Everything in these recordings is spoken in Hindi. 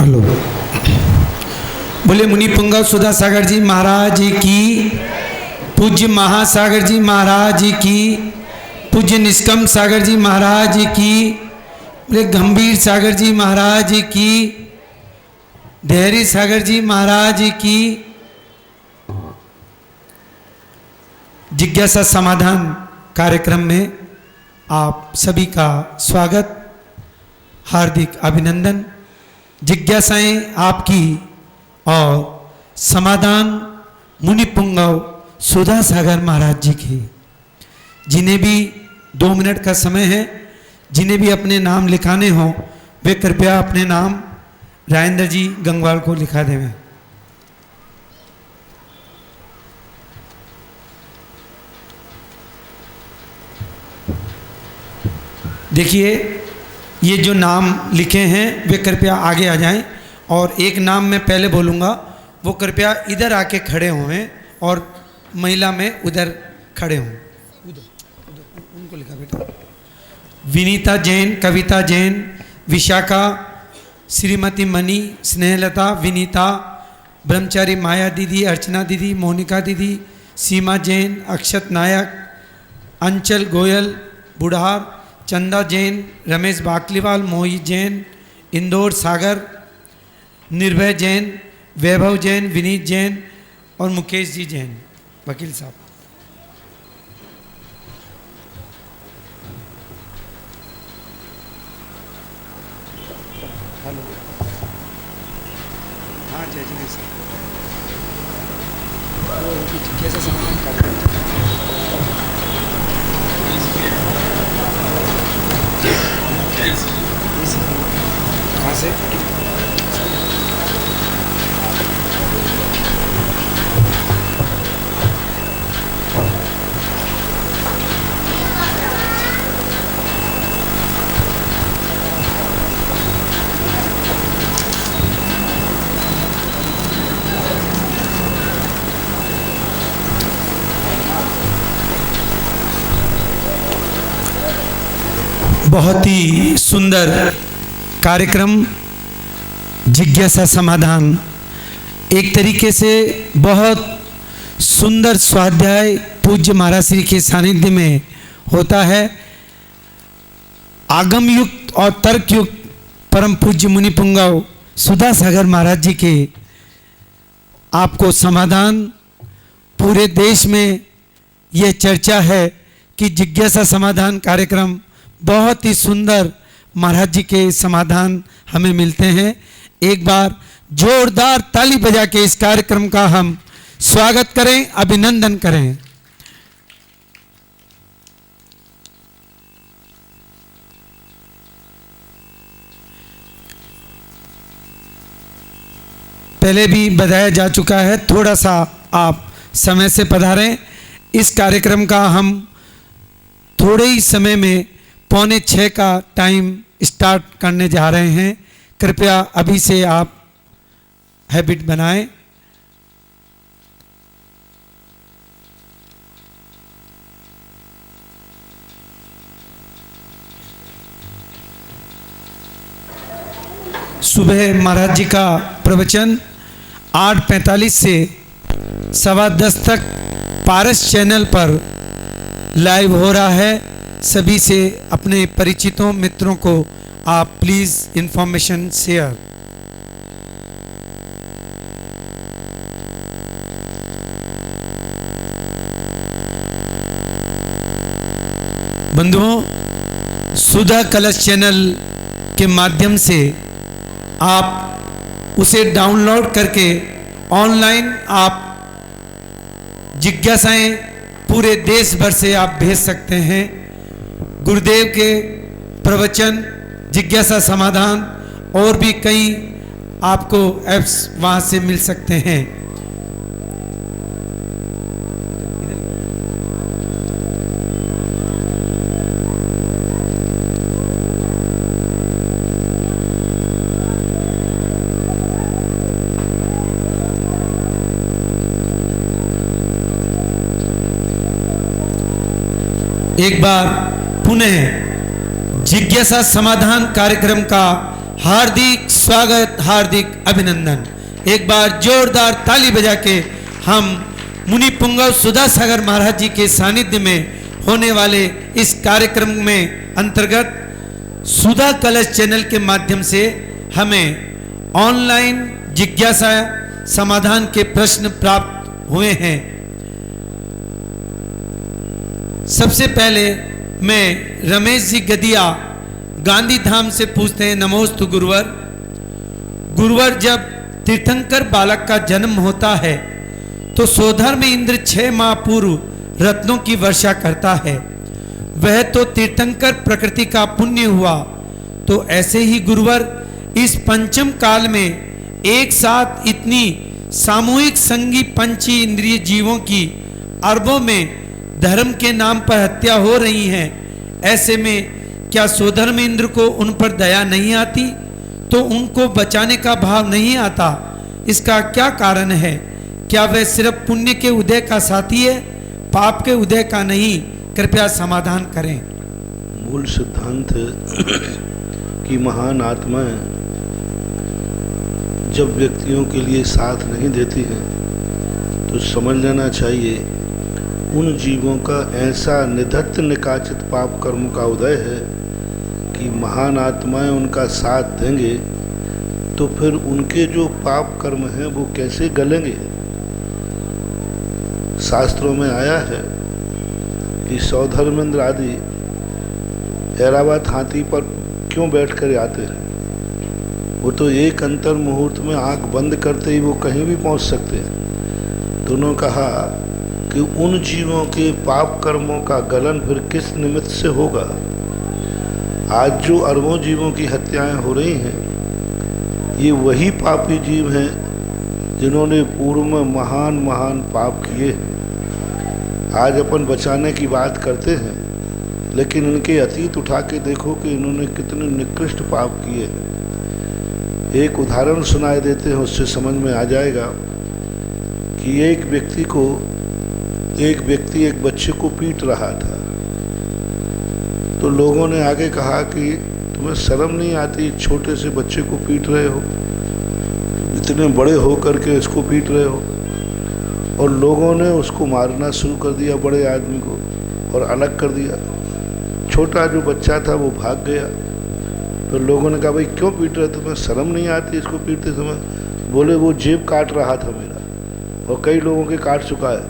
हेलो। बोले मुनि पुंगव सुधा सागर जी महाराज की, पूज्य महासागर जी महाराज की, पूज्य निष्कम सागर जी महाराज की, बोले गंभीर सागर जी महाराज की, धैर्य सागर जी महाराज की। जिज्ञासा समाधान कार्यक्रम में आप सभी का स्वागत, हार्दिक अभिनंदन। जिज्ञासाएं आपकी और समाधान मुनि पुंगव सुधा सागर महाराज जी की। जिन्हें भी 2 मिनट का समय है, जिन्हें भी अपने नाम लिखाने हों वे कृपया अपने नाम राजेंद्र जी गंगवाल को लिखा देवें। देखिए, ये जो नाम लिखे हैं वे कृपया आगे आ जाएं, और एक नाम मैं पहले बोलूँगा, वो कृपया इधर आके खड़े हों और महिला में उधर खड़े हों। उनको लिखा बेटा। विनीता जैन, कविता जैन, विशाखा, श्रीमती मनी, स्नेहलता, विनीता, ब्रह्मचारी माया दीदी, अर्चना दीदी, मोनिका दीदी, सीमा जैन, अक्षत नायक, अंचल गोयल बुढ़ार, चंदा जैन, रमेश बाकलीवाल, मोहित जैन, इंदौर सागर, निर्भय जैन, वैभव जैन, विनीत जैन और मुकेश जी जैन। वकील साहब। हेलो। हाँ जय जी सर। कैसा समाधान कर रहे हैं? कहाँ से? बहुत ही सुंदर कार्यक्रम जिज्ञासा समाधान। एक तरीके से बहुत सुंदर स्वाध्याय पूज्य महाराज श्री के सानिध्य में होता है। आगम युक्त और तर्क युक्त परम पूज्य मुनि पुंगव सुधा सागर महाराज जी के आपको समाधान। पूरे देश में यह चर्चा है कि जिज्ञासा समाधान कार्यक्रम बहुत ही सुंदर महाराज जी के समाधान हमें मिलते हैं। एक बार जोरदार ताली बजा के इस कार्यक्रम का हम स्वागत करें, अभिनंदन करें। पहले भी बताया जा चुका है, थोड़ा सा आप समय से पधारें। इस कार्यक्रम का हम थोड़े ही समय में 5:45 का टाइम स्टार्ट करने जा रहे हैं। कृपया अभी से आप हैबिट बनाएं। सुबह महाराज जी का प्रवचन 8:45 से 10:15 तक पारस चैनल पर लाइव हो रहा है। सभी से अपने परिचितों मित्रों को आप प्लीज इंफॉर्मेशन शेयर। बंधुओं, सुधा कलश चैनल के माध्यम से आप उसे डाउनलोड करके ऑनलाइन आप जिज्ञासाएं पूरे देश भर से आप भेज सकते हैं। गुरुदेव के प्रवचन, जिज्ञासा समाधान और भी कई आपको ऐप्स वहां से मिल सकते हैं। एक बार पुनः जिज्ञासा समाधान कार्यक्रम का हार्दिक स्वागत, हार्दिक अभिनंदन। एक बार जोरदार ताली बजा के हम मुनि पुंगव सुधा सागर महाराज जी के सानिध्य में होने वाले इस कार्यक्रम में अंतर्गत सुधा कलश चैनल के माध्यम से हमें ऑनलाइन जिज्ञासा समाधान के प्रश्न प्राप्त हुए हैं। सबसे पहले मैं रमेश जी गदिया गांधी धाम से पूछते हैं, नमोस्तु गुरुवर। गुरुवर, जब तीर्थंकर बालक का जन्म होता है तो सोधर्म इंद्र 6 माह पूर्व रत्नों की वर्षा करता है। वह तो तीर्थंकर प्रकृति का पुण्य हुआ। तो ऐसे ही गुरुवर, इस पंचम काल में एक साथ इतनी सामूहिक संगी पंची इंद्रिय जीवों की अरबों में धर्म के नाम पर हत्या हो रही है। ऐसे में क्या सोधर्म इंद्र को उन पर दया नहीं आती? तो उनको बचाने का भाव नहीं आता? इसका क्या कारण है? क्या वह सिर्फ पुण्य के उदय का साथी है, पाप के उदय का नहीं? कृपया समाधान करें। मूल सिद्धांत कि महान आत्माएं जब व्यक्तियों के लिए साथ नहीं देती हैं तो समझ लेना चाहिए उन जीवों का ऐसा निधत्त निकाचित पाप कर्म का उदय है कि महान आत्माएं उनका साथ देंगे तो फिर उनके जो पाप कर्म हैं वो कैसे गलेंगे। शास्त्रों में आया है कि सौधर्मेंद्र आदि ऐरावत हाथी पर क्यों बैठ कर आते हैं? वो तो एक अंतर मुहूर्त में आंख बंद करते ही वो कहीं भी पहुंच सकते हैं। तो उन्होंने कहा कि उन जीवों के पाप कर्मों का गलन फिर किस निमित्त से होगा। आज जो अरबों जीवों की हत्याएं हो रही हैं, ये वही पापी जीव हैं जिन्होंने पूर्व में महान महान पाप किए हैं। आज अपन बचाने की बात करते हैं, लेकिन इनके अतीत उठा के देखो कि इन्होंने कितने निकृष्ट पाप किए हैं। एक उदाहरण सुनाए देते हैं, उससे समझ में आ जाएगा कि एक व्यक्ति एक बच्चे को पीट रहा था। तो लोगों ने आगे कहा कि तुम्हें शर्म नहीं आती, छोटे से बच्चे को पीट रहे हो, इतने बड़े हो करके इसको पीट रहे हो। और लोगों ने उसको मारना शुरू कर दिया, बड़े आदमी को, और अलग कर दिया। छोटा जो बच्चा था वो भाग गया। तो लोगों ने कहा, भाई क्यों पीट रहे, तुम्हें शर्म नहीं आती इसको पीटते समय? बोले वो जेब काट रहा था मेरा, और कई लोगों के काट चुका है।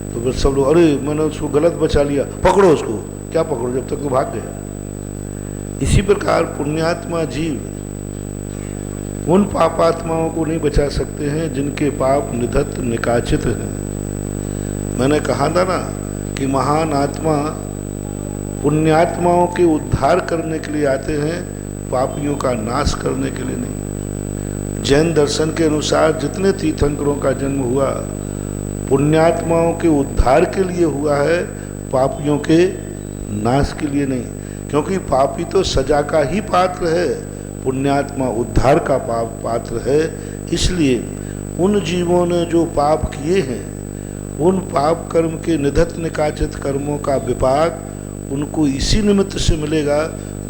तो फिर सब लोग, अरे मैंने उसको गलत बचा लिया, पकड़ो उसको। क्या पकड़ो, जब तक वो भाग गया। इसी प्रकार पुण्यात्मा जीव उन पापात्माओं को नहीं बचा सकते हैं जिनके पाप निधत्त निकाचित हैं। मैंने कहा था ना कि महान आत्मा पुण्यात्माओं के उद्धार करने के लिए आते हैं, पापियों का नाश करने के लिए नहीं। जैन दर्शन के अनुसार जितने तीर्थंकरों का जन्म हुआ पुण्यात्माओं के उद्धार के लिए हुआ है, पापियों के नाश के लिए नहीं। क्योंकि पापी तो सजा का ही पात्र है, पुण्यात्मा उद्धार का पात्र है। इसलिए उन जीवों ने जो पाप किए हैं, उन पाप कर्म के निधत्त निकाचित कर्मों का विपाक उनको इसी निमित्त से मिलेगा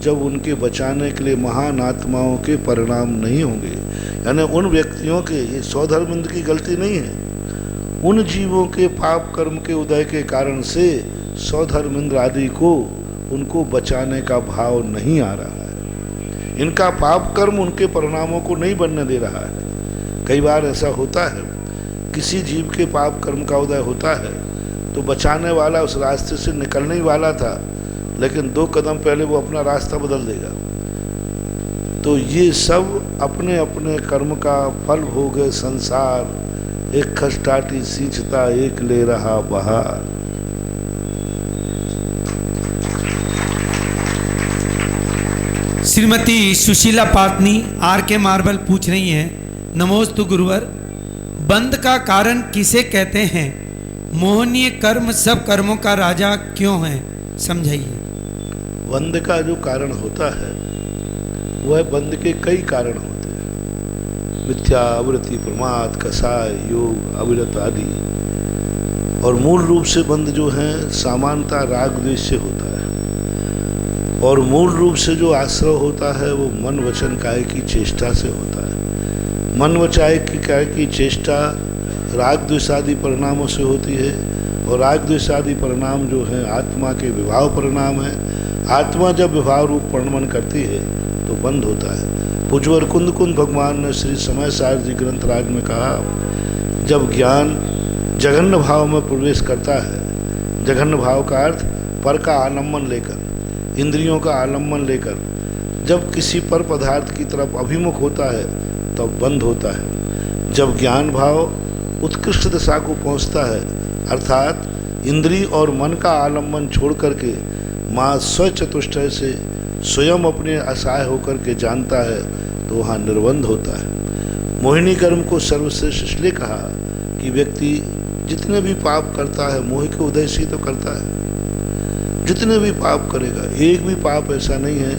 जब उनके बचाने के लिए महान आत्माओं के परिणाम नहीं होंगे। यानी उन व्यक्तियों के, ये सौधर्मेंद्र की गलती नहीं है, उन जीवों के पाप कर्म के उदय के कारण से सौधर्मेंद्र आदि को उनको बचाने का भाव नहीं आ रहा है। इनका पाप कर्म उनके परिणामों को नहीं बनने दे रहा है। कई बार ऐसा होता है, किसी जीव के पाप कर्म का उदय होता है तो बचाने वाला उस रास्ते से निकलने ही वाला था, लेकिन 2 कदम पहले वो अपना रास्ता बदल देगा। तो ये सब अपने अपने कर्म का फल हो गए। संसार एक खसटाटी सींचता, एक ले रहा बहार। श्रीमती सुशीला पाटनी आर के मार्बल पूछ रही हैं, नमोस्तु गुरुवर, बंध का कारण किसे कहते हैं? मोहनीय कर्म सब कर्मों का राजा क्यों है, समझाइए। बंध का जो कारण होता है वह बंध के कई कारण होते हैं। मिथ्या, आवृत्ति, प्रमाद, कसाय, योग, अविरत आदि। और मूल रूप से बंध जो है सामान्यतः राग द्वेष से होता है। और मूल रूप से जो आश्रय होता है वो मन वचन काय की चेष्टा से होता है। मन वचाय की काय की चेष्टा राग द्वेषादि परिणामों से होती है, और राग द्वेषादि परिणाम जो है आत्मा के विभाव परिणाम है। आत्मा जब विभाव रूप परिणमन करती है तो बंद होता है। पूज्यवर कुंद कुंद भगवान ने श्री समय सार जी ग्रंथराज में कहा, जब ज्ञान जघन्य भाव में प्रवेश करता है, जघन्य भाव का अर्थ पर का आलम्बन लेकर, इंद्रियों का आलम्बन लेकर जब किसी पर पदार्थ की तरफ अभिमुख होता है तब बंद होता है। जब ज्ञान भाव उत्कृष्ट दशा को पहुंचता है, अर्थात इंद्रिय और मन का आलम्बन छोड़ करके माँ स्वचतुष्टय से स्वयं अपने असहाय होकर के जानता है, तो वहाँ निर्बंध होता है। मोहिनी कर्म को सर्वश्रेष्ठ इसलिए कहा कि व्यक्ति जितने भी पाप करता है मोह के उदय से तो करता है। जितने भी पाप करेगा, एक भी पाप ऐसा नहीं है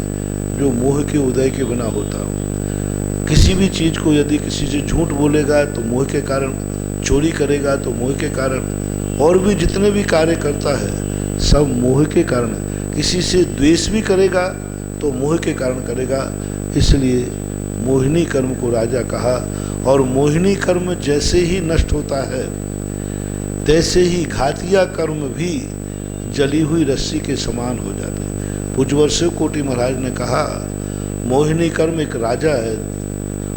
जो मोह के उदय के बिना होता हो। किसी भी चीज़ को यदि किसी से झूठ बोलेगा तो मोह के कारण, चोरी करेगा तो मोह के कारण, और भी जितने भी कार्य करता है सब मोह के कारण। किसी से द्वेष भी करेगा तो मोह के कारण करेगा। इसलिए मोहिनी कर्म को राजा कहा। और मोहिनी कर्म जैसे ही नष्ट होता है तैसे ही घातिया कर्म भी जली हुई रस्सी के समान हो जाते हैं। पूज्यवर शिव कोटि महाराज ने कहा, मोहिनी कर्म एक राजा है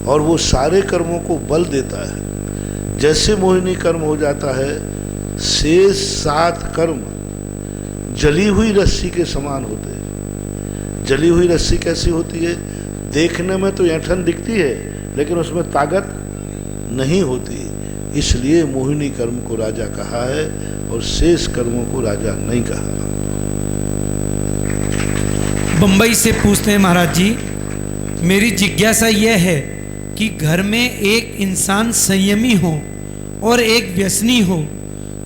और वो सारे कर्मों को बल देता है। जैसे मोहिनी कर्म हो जाता है, शेष 7 कर्म जली हुई रस्सी के समान होते हैं। जली हुई रस्सी कैसी होती है? देखने में तो ऐंठन दिखती है लेकिन उसमें ताकत नहीं होती। इसलिए मोहिनी कर्म को राजा कहा है और शेष कर्मों को राजा नहीं कहा। बंबई से पूछते हैं महाराज जी, मेरी जिज्ञासा यह है कि घर में एक इंसान संयमी हो और एक व्यसनी हो,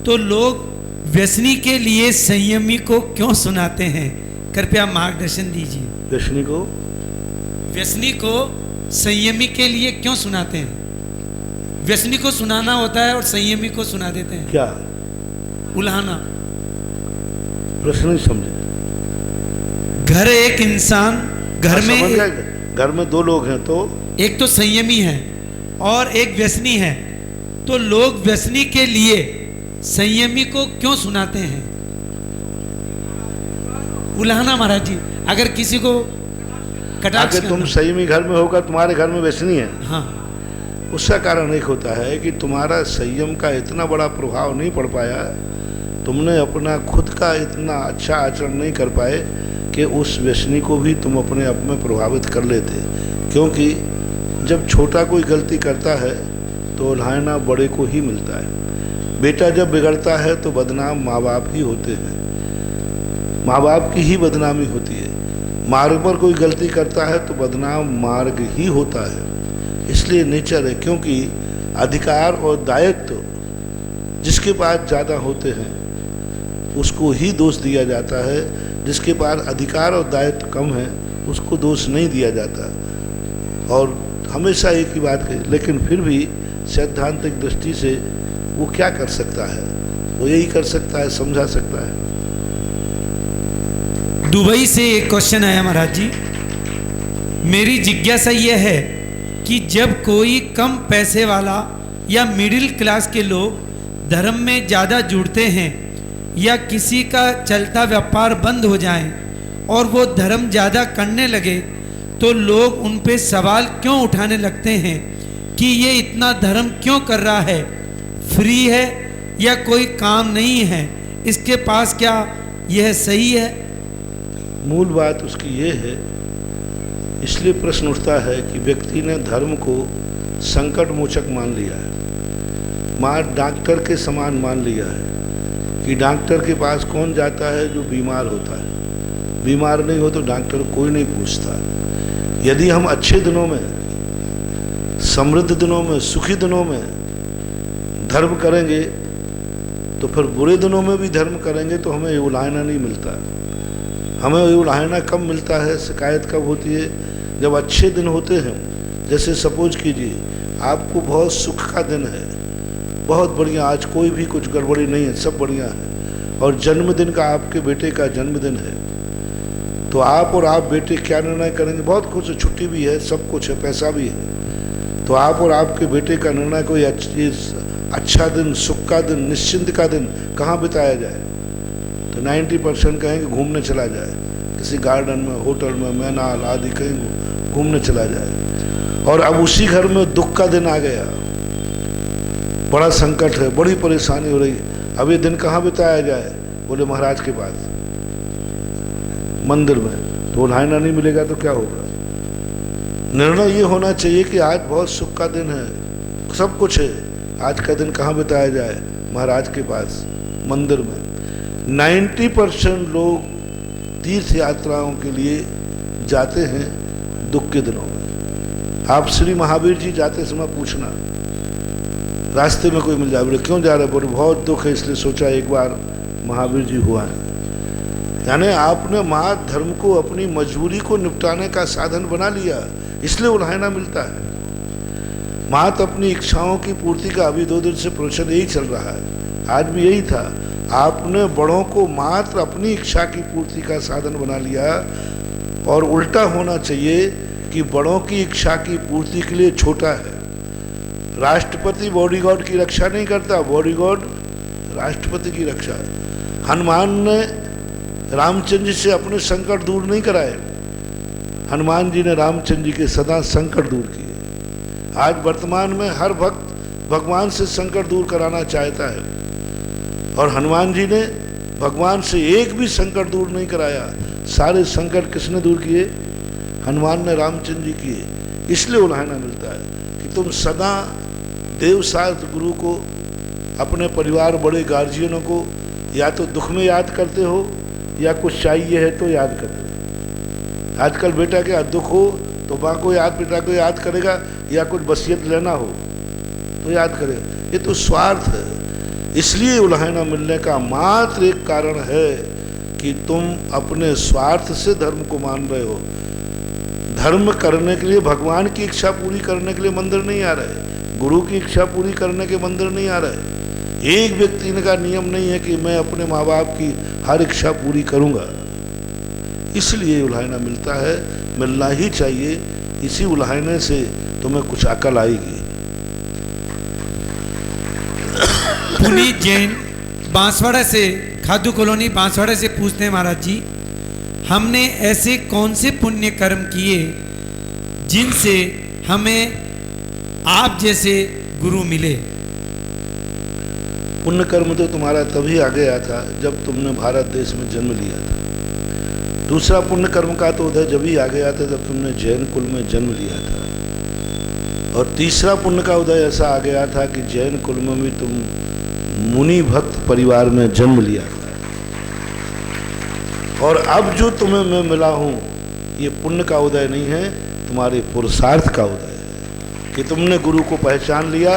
तो लोग व्यसनी के लिए संयमी को क्यों सुनाते हैं? कृपया मार्गदर्शन दीजिए। व्यसनी को संयमी के लिए क्यों सुनाते हैं? व्यसनी को सुनाना होता है और संयमी को सुना देते हैं। क्या उल्हाना? प्रश्न नहीं समझे। घर एक इंसान, घर में 2 लोग हैं, तो एक तो संयमी है और एक व्यसनी है, तो लोग व्यसनी के लिए संयमी को क्यों सुनाते हैं? उल्हाना महाराज जी। अगर किसी को कटाक्ष तुम संयमी घर में होगा, तुम्हारे घर में व्यसनी है, हाँ, उसका कारण एक होता है कि तुम्हारा संयम का इतना बड़ा प्रभाव नहीं पड़ पाया, तुमने अपना खुद का इतना अच्छा आचरण नहीं कर पाए कि उस व्यसनी को भी तुम अपने आप में प्रभावित कर लेते। क्योंकि जब छोटा कोई गलती करता है तो उल्हाना बड़े को ही मिलता है। बेटा जब बिगड़ता है तो बदनाम माँ बाप ही होते हैं, माँ बाप की ही बदनामी होती है। मार्ग पर कोई गलती करता है तो बदनाम मार्ग ही होता है। इसलिए नेचर है, क्योंकि अधिकार और दायित्व जिसके पास ज़्यादा होते हैं उसको ही दोष दिया जाता है, जिसके पास अधिकार और दायित्व कम है उसको दोष नहीं दिया जाता। और हमेशा एक ही बात कही, लेकिन फिर भी सैद्धांतिक दृष्टि से वो क्या कर सकता है? वो यही कर सकता है, समझा सकता है। दुबई से एक क्वेश्चन आया महाराज जी, मेरी जिज्ञासा यह है कि जब कोई कम पैसे वाला या मिडिल क्लास के लोग धर्म में ज़्यादा जुड़ते हैं या किसी का चलता व्यापार बंद हो जाए और वो धर्म ज़्यादा करने लगे, तो लोग उन पे सवाल क्यों उठाने लगते हैं कि ये इतना धर्म क्यों कर रहा है? फ्री है या कोई काम नहीं है? इसके पास क्या यह सही है? मूल बात उसकी ये है, इसलिए प्रश्न उठता है कि व्यक्ति ने धर्म को संकट मोचक मान लिया है, माँ डॉक्टर के समान मान लिया है कि डॉक्टर के पास कौन जाता है? जो बीमार होता है। बीमार नहीं हो तो डॉक्टर कोई नहीं पूछता। यदि हम अच्छे दिनों में, समृद्ध दिनों में, सुखी दिनों में धर्म करेंगे तो फिर बुरे दिनों में भी धर्म करेंगे तो हमें उलाहना नहीं मिलता। हमें उलाहना कब मिलता है, शिकायत कब होती है? जब अच्छे दिन होते हैं। जैसे सपोज कीजिए आपको बहुत सुख का दिन है, बहुत बढ़िया, आज कोई भी कुछ गड़बड़ी नहीं है, सब बढ़िया है, और जन्मदिन का आपके बेटे का जन्मदिन है तो आप और आप बेटे क्या निर्णय करेंगे? बहुत कुछ, छुट्टी भी है, सब कुछ है, पैसा भी है, तो आप और आपके बेटे का निर्णय कोई अच्छा दिन, सुख का दिन, निश्चिंत का दिन कहाँ बिताया जाए? तो 90% कहेंगे घूमने चला जाए, किसी गार्डन में, होटल में, मैनाल आदि कहीं घूमने चला जाए। और अब उसी घर में दुख का दिन आ गया, बड़ा संकट है, बड़ी परेशानी हो रही है, अब ये दिन कहाँ बिताया जाए? बोले महाराज के पास, मंदिर में। तो उल्हायना नहीं मिलेगा तो क्या होगा? निर्णय ये होना चाहिए कि आज बहुत सुख का दिन है, सब कुछ है, आज का दिन कहाँ बिताया जाए? महाराज के पास, मंदिर में। 90% लोग तीर्थ यात्राओं के लिए जाते हैं दुख के दिनों में। आप श्री महावीर जी जाते समय पूछना, रास्ते में कोई मिल जाए, बोले क्यों जा रहे? बोले बहुत दुख है, इसलिए सोचा एक बार महावीर जी हुआ है। यानी आपने माँ धर्म को अपनी मजबूरी को निपटाने का साधन बना लिया, इसलिए उल्हायना मिलता है। मात अपनी इच्छाओं की पूर्ति का अभी 2 दिन से प्रवचन यही चल रहा है, आज भी यही था। आपने बड़ों को मात्र अपनी इच्छा की पूर्ति का साधन बना लिया, और उल्टा होना चाहिए कि बड़ों की इच्छा की पूर्ति के लिए छोटा है। राष्ट्रपति बॉडीगार्ड की रक्षा नहीं करता, बॉडीगार्ड राष्ट्रपति की रक्षा। हनुमान ने रामचंद्र जी से अपने संकट दूर नहीं कराए, हनुमान जी ने रामचंद्र जी के सदा संकट दूर किए। आज वर्तमान में हर भक्त भगवान से संकट दूर कराना चाहता है, और हनुमान जी ने भगवान से एक भी संकट दूर नहीं कराया। सारे संकट किसने दूर किए? हनुमान ने रामचंद्र जी किए। इसलिए उल्हायना मिलता है कि तुम सदा देवशास्त्र गुरु को, अपने परिवार बड़े गार्जियनों को या तो दुख में याद करते हो, या कुछ चाहिए है तो याद करते हो। आजकल बेटा के दुख हो तो माँ को याद, बेटा को याद करेगा, या कुछ वसीयत लेना हो तो याद करेगा। ये तो स्वार्थ है। इसलिए उल्हायना मिलने का मात्र एक कारण है कि तुम अपने स्वार्थ से धर्म को मान रहे हो। धर्म करने के लिए, भगवान की इच्छा पूरी करने के लिए मंदिर नहीं आ रहे, गुरु की इच्छा पूरी करने के मंदिर नहीं आ रहे। एक व्यक्ति का नियम नहीं है कि मैं अपने माँ बाप की हर इच्छा पूरी करूंगा। इसलिए उल्हायना मिलता है, मिलना ही चाहिए। इसी उल्हायने से तुम्हें कुछ अकल आएगी। पुनीत जैन बांसवाड़ा से, खादू कॉलोनी बांसवाड़ा से पूछते हैं, महाराज जी हमने ऐसे कौन से पुण्य कर्म किए जिनसे हमें आप जैसे गुरु मिले? पुण्य कर्म तो तुम्हारा तभी आ गया था जब तुमने भारत देश में जन्म लिया था। दूसरा पुण्य कर्म का तो उदय जब ही आ गया था जब तुमने जैन कुल में जन्म लिया था। और तीसरा पुण्य का उदय ऐसा आ गया था कि जैन कुल में भी तुम मुनि भक्त परिवार में जन्म लिया था। और अब जो तुम्हें मैं मिला हूँ, ये पुण्य का उदय नहीं है, तुम्हारे पुरुषार्थ का उदय है कि तुमने गुरु को पहचान लिया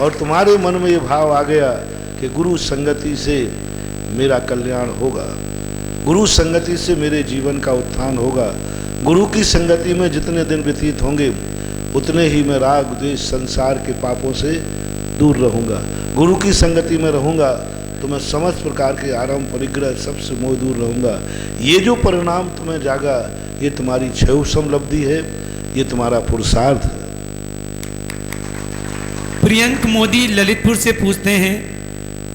और तुम्हारे मन में ये भाव आ गया कि गुरु संगति से मेरा कल्याण होगा, गुरु संगति से मेरे जीवन का उत्थान होगा। गुरु की संगति में जितने दिन व्यतीत होंगे उतने ही मैं राग द्वेष संसार के पापों से दूर रहूँगा। गुरु की संगति में रहूँगा तो मैं समस्त प्रकार के आराम परिग्रह सबसे मोह दूर रहूँगा। ये जो परिणाम तुम्हें जागा, ये तुम्हारी क्षयोसम लब्धि है, ये तुम्हारा पुरुषार्थ है। प्रियंक मोदी ललितपुर से पूछते हैं,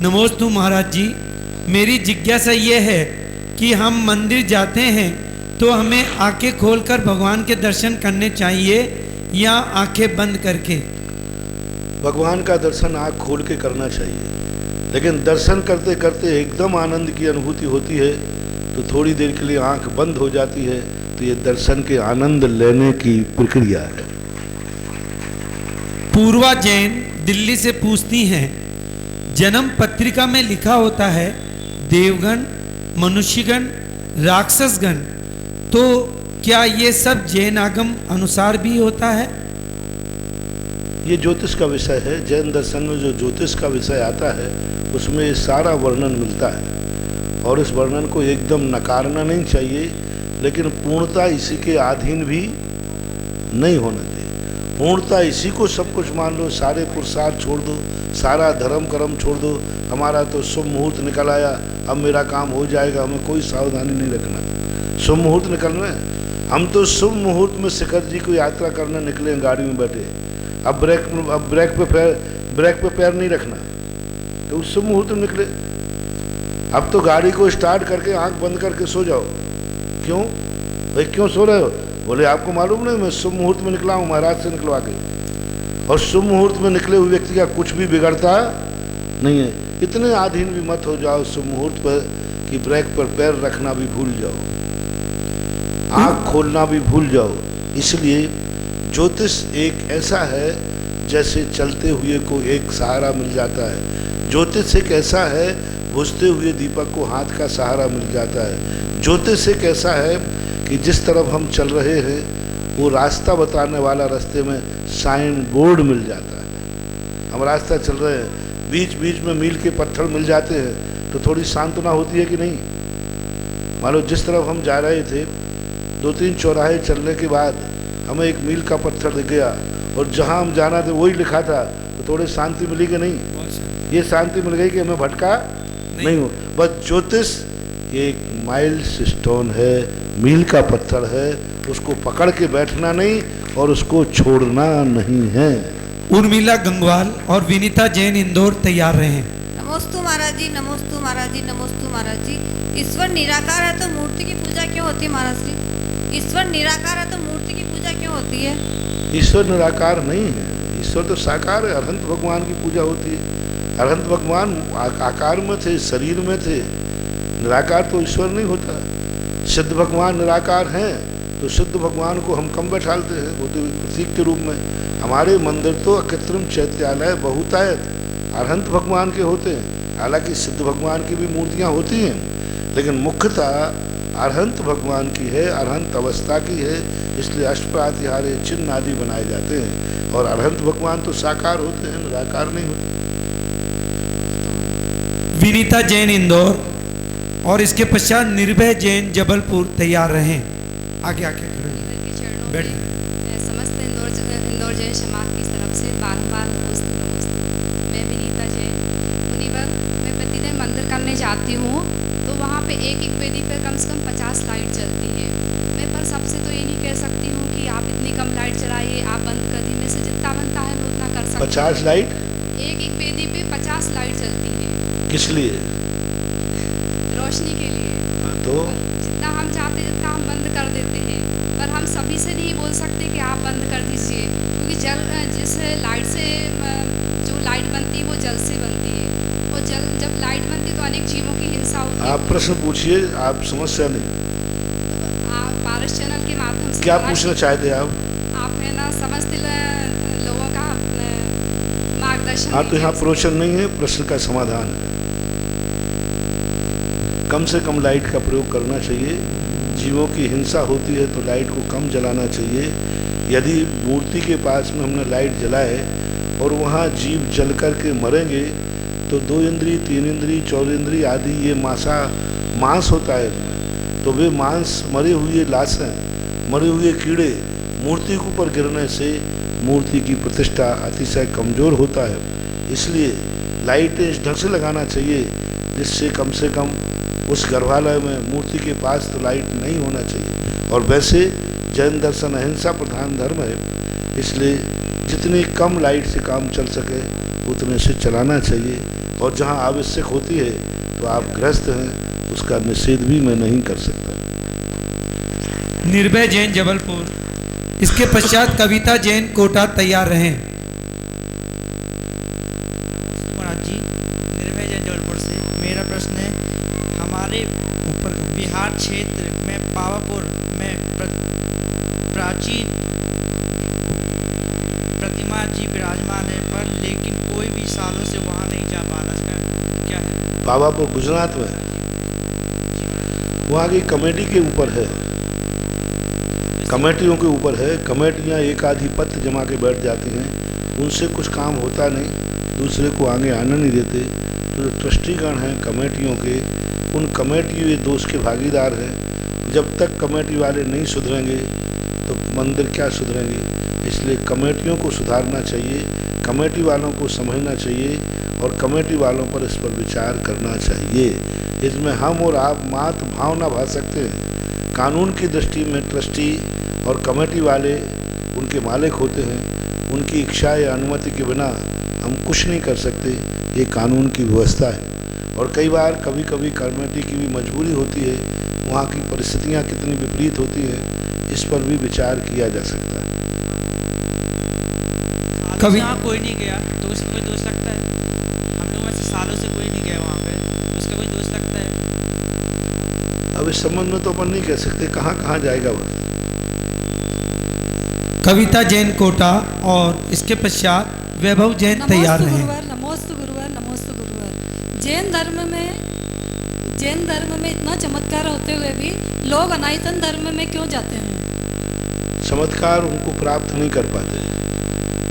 नमोस्तु महाराज जी, मेरी जिज्ञासा ये है कि हम मंदिर जाते हैं तो हमें आंखें खोलकर भगवान के दर्शन करने चाहिए या आंखें बंद करके? भगवान का दर्शन आँख खोल के करना चाहिए, लेकिन दर्शन करते करते एकदम आनंद की अनुभूति होती है तो थोड़ी देर के लिए आँख बंद हो जाती है, तो ये दर्शन के आनंद लेने की प्रक्रिया है। पूर्वा जैन दिल्ली से पूछती हैं, जन्म पत्रिका में लिखा होता है देवगण, मनुष्यगण, राक्षसगण, तो क्या ये सब जैन आगम अनुसार भी होता है? ये ज्योतिष का विषय है। जैन दर्शन में जो ज्योतिष का विषय आता है उसमें ये सारा वर्णन मिलता है, और इस वर्णन को एकदम नकारना नहीं चाहिए, लेकिन पूर्णता इसी के अधीन भी नहीं होना चाहिए। पूर्णता इसी को सब कुछ मान लो, सारे पुरुषार्थ छोड़ दो, सारा धर्म कर्म छोड़ दो, हमारा तो शुभ मुहूर्त निकल आया, अब मेरा काम हो जाएगा, हमें कोई सावधानी नहीं रखना। शुभ मुहूर्त निकलना है। हम तो शुभ मुहूर्त में शिखर जी को यात्रा करने निकले हैं, गाड़ी में बैठे। अब ब्रेक पे पैर नहीं रखना, तो उस शुभ मुहूर्त में निकले। अब तो गाड़ी को स्टार्ट करके आंख बंद करके सो जाओ। क्यों भाई, क्यों सो रहे हो? बोले आपको मालूम नहीं, मैं शुभ मुहूर्त में निकला हूँ, महाराज से निकलवा के। और शुभ मुहूर्त में निकले हुए व्यक्ति का कुछ भी बिगड़ता नहीं है। इतने आधीन भी मत हो जाओ शुभ मुहूर्त पर कि ब्रेक पर पैर रखना भी भूल जाओ, आंख खोलना भी भूल जाओ। इसलिए ज्योतिष एक ऐसा है जैसे चलते हुए को एक सहारा मिल जाता है। ज्योतिष एक ऐसा है बुझते हुए दीपक को हाथ का सहारा मिल जाता है। ज्योतिष एक ऐसा है कि जिस तरफ हम चल रहे हैं वो रास्ता बताने वाला रास्ते में साइन बोर्ड मिल जाता है। हम रास्ता चल रहे हैं, बीच बीच में मील के पत्थर मिल जाते हैं तो थोड़ी सांत्वना होती है कि नहीं? मान लो जिस तरफ हम जा रहे थे, 2-3 चौराहे चलने के बाद हमें एक मील का पत्थर दिख गया और जहां हम जाना था वही लिखा था, तो थोड़ी शांति मिली कि नहीं? ये शांति मिल गई कि हमें भटका नहीं हो। बस ज्योतिष एक माइल्स स्टोन है, मील का पत्थर है, उसको पकड़ के बैठना नहीं और उसको छोड़ना नहीं है। उर्मिला गंगवाल और विनीता जैन इंदौर तैयार रहे। नमोस्तु महाराज जी, नमोस्तु महाराज जी, नमोस्तु महाराज जी। ईश्वर निराकार है तो मूर्ति की पूजा क्यों होती है महाराज जी? ईश्वर निराकार है तो मूर्ति की पूजा क्यों होती है? ईश्वर निराकार नहीं है, ईश्वर तो साकार है। अनंत भगवान की पूजा होती है। अनंत भगवान आकार में थे, शरीर में थे। निराकार तो ईश्वर नहीं होता। सिद्ध भगवान निराकार हैं तो सिद्ध भगवान को हम कम बैठालते हैं, वो तो प्रतीक के रूप में। हमारे मंदिर तो कृत्रिम चैत्यालय बहुतायत अरहंत भगवान के होते हैं। हालांकि सिद्ध भगवान की भी मूर्तियां होती हैं, लेकिन मुख्यतः अरहंत भगवान की है, अरहंत अवस्था की है। इसलिए अष्टप्रातिहार्य चिन्ह आदि बनाए जाते हैं। और अरहंत भगवान तो साकार होते हैं, निराकार नहीं होते। विनीता जैन इंदौर और इसके पश्चात निर्भय जैन जबलपुर तैयार रहें। आगे आके बैठ। समस्त इंदौर जैन समाज की तरफ से बारंबार नमस्ते नमस्ते। मैं विनीता जैन। उन्हीं पर मैं प्रतिदिन मंदिर करने जाती हूँ तो वहाँ पे एक एक वेदी पर कम से कम 50 लाइट जलती है। मैं पर सबसे तो ये नहीं कह सकती हूँ कि आप इतनी कम लाइट जलाइए, आप बंद कर दी। में से जितना बनता है मैं उतना कर सकती हूँ। 50 लाइट? एक एक वेदी पे 50 लाइट जलती है। किस लिए? रोशनी के लिए। तो जितना हम चाहते जितना हम बंद कर देते हैं, पर हम सभी से नहीं बोल सकते कि आप बंद कर दीजिए, क्योंकि जल जिस लाइट से जो लाइट बनती है वो जल से बनती है, और जल जब लाइट बनती है तो अनेक जीवों की हिंसा होती है। आप प्रश्न पूछिए, आप समस्या नहीं। आप पारस चैनल के माध्यम से क्या पूछना चाहते हैं आप? है ना समस्त लोगों का मार्गदर्शन। हाँ, तो यहाँ प्रवचन नहीं है, प्रश्न का समाधान है। कम से कम लाइट का प्रयोग करना चाहिए। जीवों की हिंसा होती है तो लाइट को कम जलाना चाहिए। यदि मूर्ति के पास में हमने लाइट जलाए और वहाँ जीव जल कर के मरेंगे तो 2 इंद्री, 3 इंद्री, 4 इंद्री आदि ये मांस होता है, तो वे मांस, मरे हुए लाशें, मरे हुए कीड़े मूर्ति के ऊपर गिरने से मूर्ति की प्रतिष्ठा अतिशय कमज़ोर होता है। इसलिए लाइटें इस ढंग से लगाना चाहिए जिससे कम से कम उस गर्भालय में मूर्ति के पास तो लाइट नहीं होना चाहिए। और वैसे जैन दर्शन अहिंसा प्रधान धर्म है, इसलिए जितनी कम लाइट से काम चल सके उतने से चलाना चाहिए। और जहां आवश्यक होती है तो आप गृहस्थ हैं, उसका निषेध भी मैं नहीं कर सकता। निर्भय जैन जबलपुर, इसके पश्चात कविता जैन कोटा तैयार रहें। महाराज जी, निर्भय जैन जबलपुर से मेरा प्रश्न है, हमारे ऊपर बिहार क्षेत्र में पावापुर में प्राचीन प्रतिमा जी विराजमान है, पर लेकिन कोई भी सालों से वहाँ नहीं जा पा रहा। इसका क्या है? पावापुर गुजरात में, वहाँ की कमेटी के ऊपर है, कमेटियों के ऊपर है। कमेटियाँ एक आधिपत्य जमा के बैठ जाती हैं, उनसे कुछ काम होता नहीं, दूसरे को आगे आने नहीं देते। तो जो ट्रस्टीगण हैं कमेटियों के, उन कमेटियों ये दोष के भागीदार हैं। जब तक कमेटी वाले नहीं सुधरेंगे तो मंदिर क्या सुधरेंगे। इसलिए कमेटियों को सुधारना चाहिए, कमेटी वालों को समझना चाहिए और कमेटी वालों पर इस पर विचार करना चाहिए। इसमें हम और आप मात्र भाव ना भा सकते हैं, कानून की दृष्टि में ट्रस्टी और कमेटी वाले उनके मालिक होते हैं। उनकी इच्छा या अनुमति के बिना हम कुछ नहीं कर सकते, ये कानून की व्यवस्था है। और कई बार कभी कभी कमेटी की भी मजबूरी होती है, वहाँ की परिस्थितियाँ कितनी विपरीत होती है, इस पर भी विचार किया जा सकता है। कभी यहाँ कोई नहीं गया तो उसका कोई दोष लगता है? हम लोग में से सालों से कोई नहीं गया वहाँ पे, तो उसका कोई दोष लगता है? अब इस संबंध में तो अपन नहीं कह सकते कहाँ कहाँ जाएगा वक्त। कविता जैन कोटा और इसके पश्चात वैभव जैन तैयार रहे। नमोस्तु गुरुवर, नमोस्तु गुरुवर। जैन धर्म में इतना चमत्कार होते हुए भी लोग अनायतन धर्म में क्यों जाते हैं? चमत्कार उनको प्राप्त नहीं कर पाते।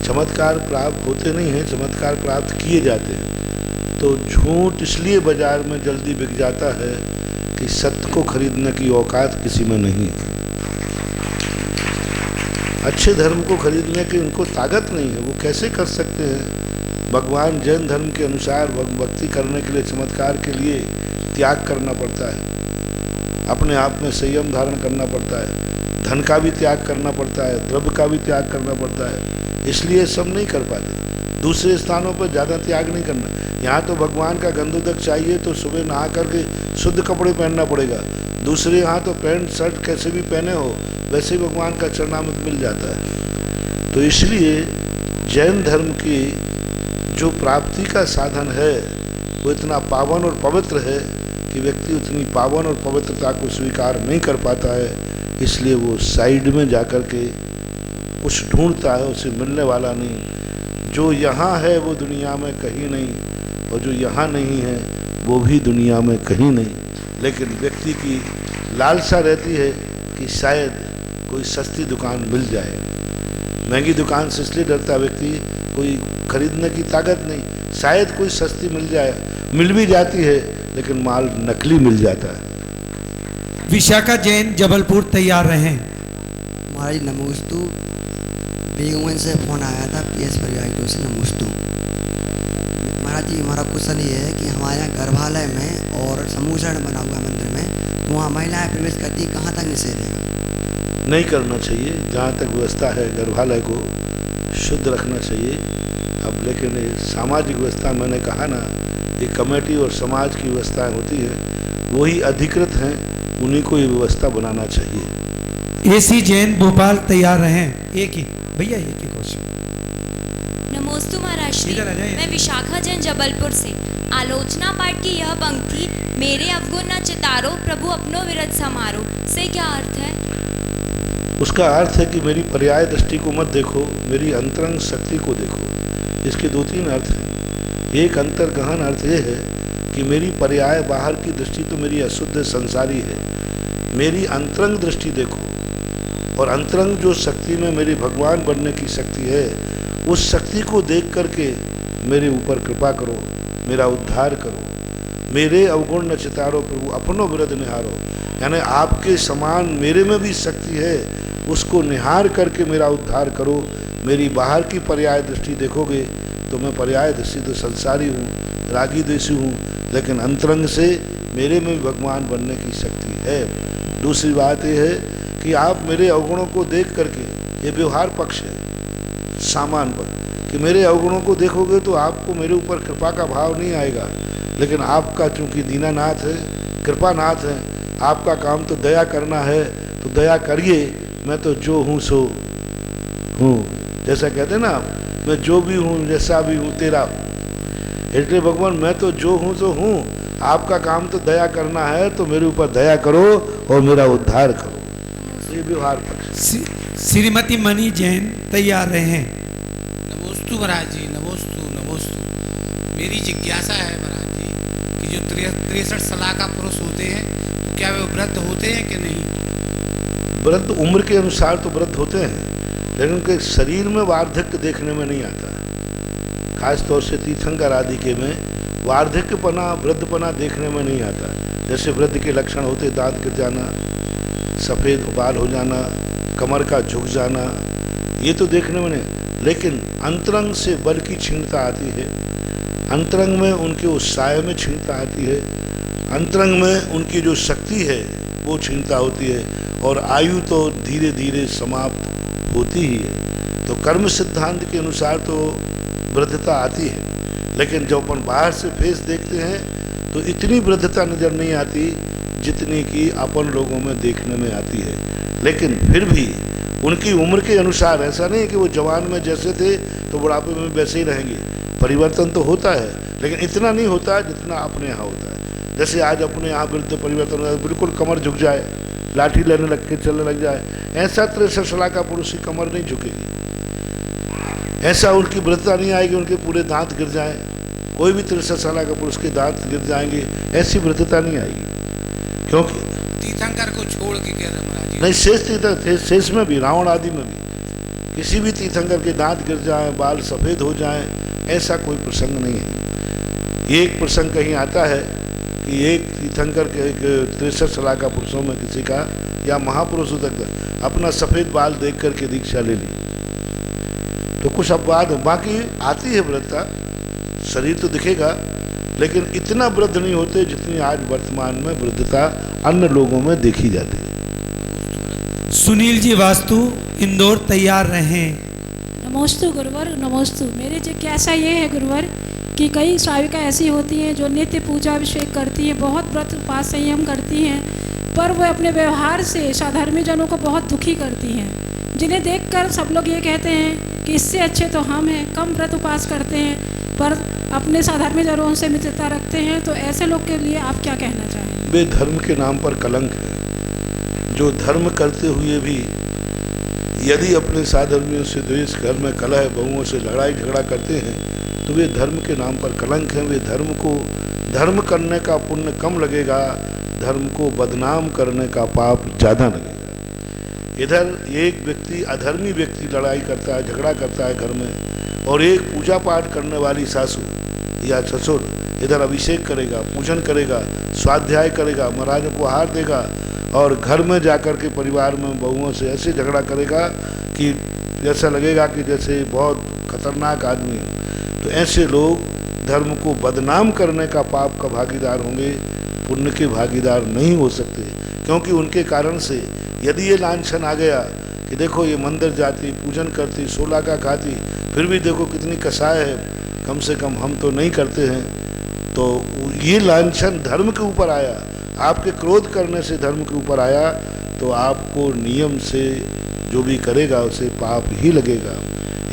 चमत्कार प्राप्त होते नहीं हैं, चमत्कार प्राप्त किए जाते हैं। तो झूठ इसलिए बाजार में जल्दी बिक जाता है कि सत्य को खरीदने की औकात किसी में नहीं है। अच्छे धर्म को खरीदने की उनको ताकत नहीं है, वो कैसे कर सकते हैं? भगवान जैन धर्म के अनुसार भक्ति करने के लिए, चमत्कार के लिए त्याग करना पड़ता है, अपने आप में संयम धारण करना पड़ता है, धन का भी त्याग करना पड़ता है, द्रव्य का भी त्याग करना पड़ता है। इसलिए सब नहीं कर पाते। दूसरे स्थानों पर ज़्यादा त्याग नहीं करना। यहाँ तो भगवान का गंधोदक चाहिए तो सुबह नहा करके शुद्ध कपड़े पहनना पड़ेगा। दूसरे यहाँ तो पैंट शर्ट कैसे भी पहने हो वैसे ही भगवान का चरणामृत मिल जाता है। तो इसलिए जैन धर्म की जो प्राप्ति का साधन है वो इतना पावन और पवित्र है कि व्यक्ति उतनी पावन और पवित्रता को स्वीकार नहीं कर पाता है। इसलिए वो साइड में जाकर के कुछ ढूंढता है, उसे मिलने वाला नहीं। जो यहाँ है वो दुनिया में कहीं नहीं, और जो यहाँ नहीं है वो भी दुनिया में कहीं नहीं। लेकिन व्यक्ति की लालसा रहती है कि शायद कोई सस्ती दुकान मिल जाए। महंगी दुकान से इसलिए डरता व्यक्ति, कोई खरीदने की ताकत नहीं, शायद कोई सस्ती मिल जाए। मिल भी जाती है लेकिन माल नकली मिल जाता है। विशाखा जैन जबलपुर तैयार रहें। महाराज नमोस्तु। बेगमगंज से फ़ोन आया था PS परिवार की ओर से। नमोस्तु महाराज जी, हमारा क्वेश्चन ये है कि हमारे यहाँ गर्भालय में और समूहशरण बना हुआ मंदिर में, तो वहाँ महिलाएं प्रवेश करती, कहाँ तक निषेध है? नहीं करना चाहिए। जहाँ तक व्यवस्था है गर्भालय को शुद्ध रखना चाहिए। अब लेकिन ये सामाजिक व्यवस्था, मैंने कहा ना, ये कमेटी और समाज की व्यवस्थाएं होती है, वही अधिकृत हैं, उन्हीं को ये व्यवस्था बनाना चाहिए। AC जैन भोपाल तैयार रहें। एक ही भैया, एक ही क्वेश्चन। नमोस्तु महाराज श्री। इधर आ जाइए। मैं विशाखा जैन जबलपुर से। आलोचना पाठ की यह पंक्ति, मेरे अवगुण न चितारो प्रभु अपनो विरद समारो, से क्या अर्थ है? उसका अर्थ है कि मेरी पर्याय दृष्टि को मत देखो, मेरी अंतरंग शक्ति को देखो। इसके 2-3 अर्थ हैं। एक अंतर्गहन अर्थ ये है कि मेरी पर्याय बाहर की दृष्टि तो मेरी अशुद्ध संसारी है, मेरी अंतरंग दृष्टि देखो। और अंतरंग जो शक्ति में मेरी भगवान बनने की शक्ति है, उस शक्ति को देख करके मेरे ऊपर कृपा करो, मेरा उद्धार करो। मेरे अवगुण न चितारो प्रभु अपनो विरद निहारो, यानी आपके समान मेरे में भी शक्ति है, उसको निहार करके मेरा उद्धार करो। मेरी बाहर की पर्याय दृष्टि देखोगे तो मैं पर्याय दृष्टि तो संसारी हूँ, रागी द्वेषी हूँ, लेकिन अंतरंग से मेरे में भी भगवान बनने की शक्ति है। दूसरी बात यह है कि आप मेरे अवगुणों को देख करके, ये व्यवहार पक्ष है, सामान पर, कि मेरे अवगुणों को देखोगे तो आपको मेरे ऊपर कृपा का भाव नहीं आएगा। लेकिन आपका चूँकि दीनानाथ है, कृपानाथ है, आपका काम तो दया करना है, तो दया करिए। मैं तो जो हूँ सो हूँ, जैसा कहते हैं ना, मैं जो भी हूँ जैसा भी हूँ तेरा हूँ। इसलिए भगवान मैं तो जो हूँ तो हूँ, आपका काम तो दया करना है, तो मेरे ऊपर दया करो और मेरा उद्धार करो। ये व्यवहार पक्ष। श्रीमती मणि जैन तैयार रहें। नमोस्तु महाराज जी, नमोस्तु नमोस्तु। मेरी जिज्ञासा है महाराज जी कि जो 63 साल का पुरुष होते हैं तो क्या वे वृद्ध होते हैं कि नहीं? वृद्ध उम्र के अनुसार तो वृद्ध होते हैं, लेकिन उनके शरीर में वार्धक्य देखने में नहीं आता। खास तौर से तीर्थंकर आदि के में वार्धक्यपना, वृद्धपना देखने में नहीं आता। जैसे वृद्ध के लक्षण होते, दांत गिर जाना, सफ़ेद बाल हो जाना, कमर का झुक जाना, ये तो देखने में नहीं। लेकिन अंतरंग से बल की क्षीणता आती है, अंतरंग में उनके उत्साह में क्षीणता आती है, अंतरंग में उनकी जो शक्ति है वो क्षीणता होती है और आयु तो धीरे धीरे समाप्त होती ही है। तो कर्म सिद्धांत के अनुसार तो वृद्धता आती है, लेकिन जब अपन बाहर से फेस देखते हैं तो इतनी वृद्धता नज़र नहीं आती जितनी कि अपन लोगों में देखने में आती है। लेकिन फिर भी उनकी उम्र के अनुसार ऐसा नहीं है कि वो जवान में जैसे थे तो बुढ़ापे में वैसे ही रहेंगे, परिवर्तन तो होता है, लेकिन इतना नहीं होता जितना अपने यहाँ होता है। जैसे आज अपने यहाँ वृद्ध परिवर्तन होता है, बिल्कुल कमर झुक जाए, लाठी लेने लग के चलने लग जाए, ऐसा 63 साल का पुरुष की कमर नहीं झुकेगी, ऐसा उनकी वृद्धता नहीं आएगी, उनके पूरे दांत गिर जाएं। कोई भी 63 साल का पुरुष के दांत गिर जाएंगे, ऐसी वृद्धता नहीं आएगी। क्योंकि तीर्थंकर को छोड़ के कह रहे महाराज जी। नहीं, शेष में भी, रावण आदि में भी किसी भी तीर्थंकर के दांत गिर जाएं, बाल सफ़ेद हो जाएं, ऐसा कोई प्रसंग नहीं है। एक प्रसंग कहीं आता है कि एक तीर्थंकर के 63 साल का पुरुषों में किसी का या महापुरुष तक अपना सफ़ेद बाल देख करके दीक्षा ले ली, तो कुछ अपवाद बाकी आती है वृद्धता, शरीर तो दिखेगा, लेकिन इतना वृद्ध नहीं होते जितनी आज वर्तमान में वृद्धता अन्य लोगों में देखी जाती है। सुनील जी वास्तु, इंदौर, तैयार रहें। नमोस्तु गुरुवर, नमोस्तु। मेरी जिज्ञासा ये है गुरुवर कि कई श्राविका ऐसी होती हैं जो नित्य पूजा अभिषेक करती हैं, बहुत व्रत उपास संयम करती हैं, पर वह अपने व्यवहार से साधर्मी जनों को बहुत दुखी करती हैं, जिन्हें देखकर सब लोग ये कहते हैं कि इससे अच्छे तो हम हैं, कम व्रत उपास करते हैं पर अपने साधर्मी जनों से मित्रता रखते हैं। तो ऐसे लोग के लिए आप क्या कहना चाहेंगे? वे धर्म के नाम पर कलंक है। जो धर्म करते हुए भी यदि अपने साधर्मियों से द्वेष, घर में कलह, बहुओं से लड़ाई झगड़ा करते हैं तो वे धर्म के नाम पर कलंक हैं। वे धर्म करने का पुण्य कम लगेगा, धर्म को बदनाम करने का पाप ज़्यादा लगेगा। इधर एक व्यक्ति, अधर्मी व्यक्ति लड़ाई करता है, झगड़ा करता है घर में, और एक पूजा पाठ करने वाली सासू या ससुर इधर अभिषेक करेगा, पूजन करेगा, स्वाध्याय करेगा, महाराजों को आहार देगा, और घर में जाकर के परिवार में बहुओं से ऐसे झगड़ा करेगा कि जैसा लगेगा कि जैसे बहुत खतरनाक आदमी है। तो ऐसे लोग धर्म को बदनाम करने का पाप का भागीदार होंगे, पुण्य के भागीदार नहीं हो सकते। क्योंकि उनके कारण से यदि ये लांछन आ गया कि देखो ये मंदिर जाती, पूजन करती, 16 का खाती, फिर भी देखो कितनी कसाय है, कम से कम हम तो नहीं करते हैं, तो ये लांछन धर्म के ऊपर आया, आपके क्रोध करने से धर्म के ऊपर आया, तो आपको नियम से जो भी करेगा उसे पाप ही लगेगा।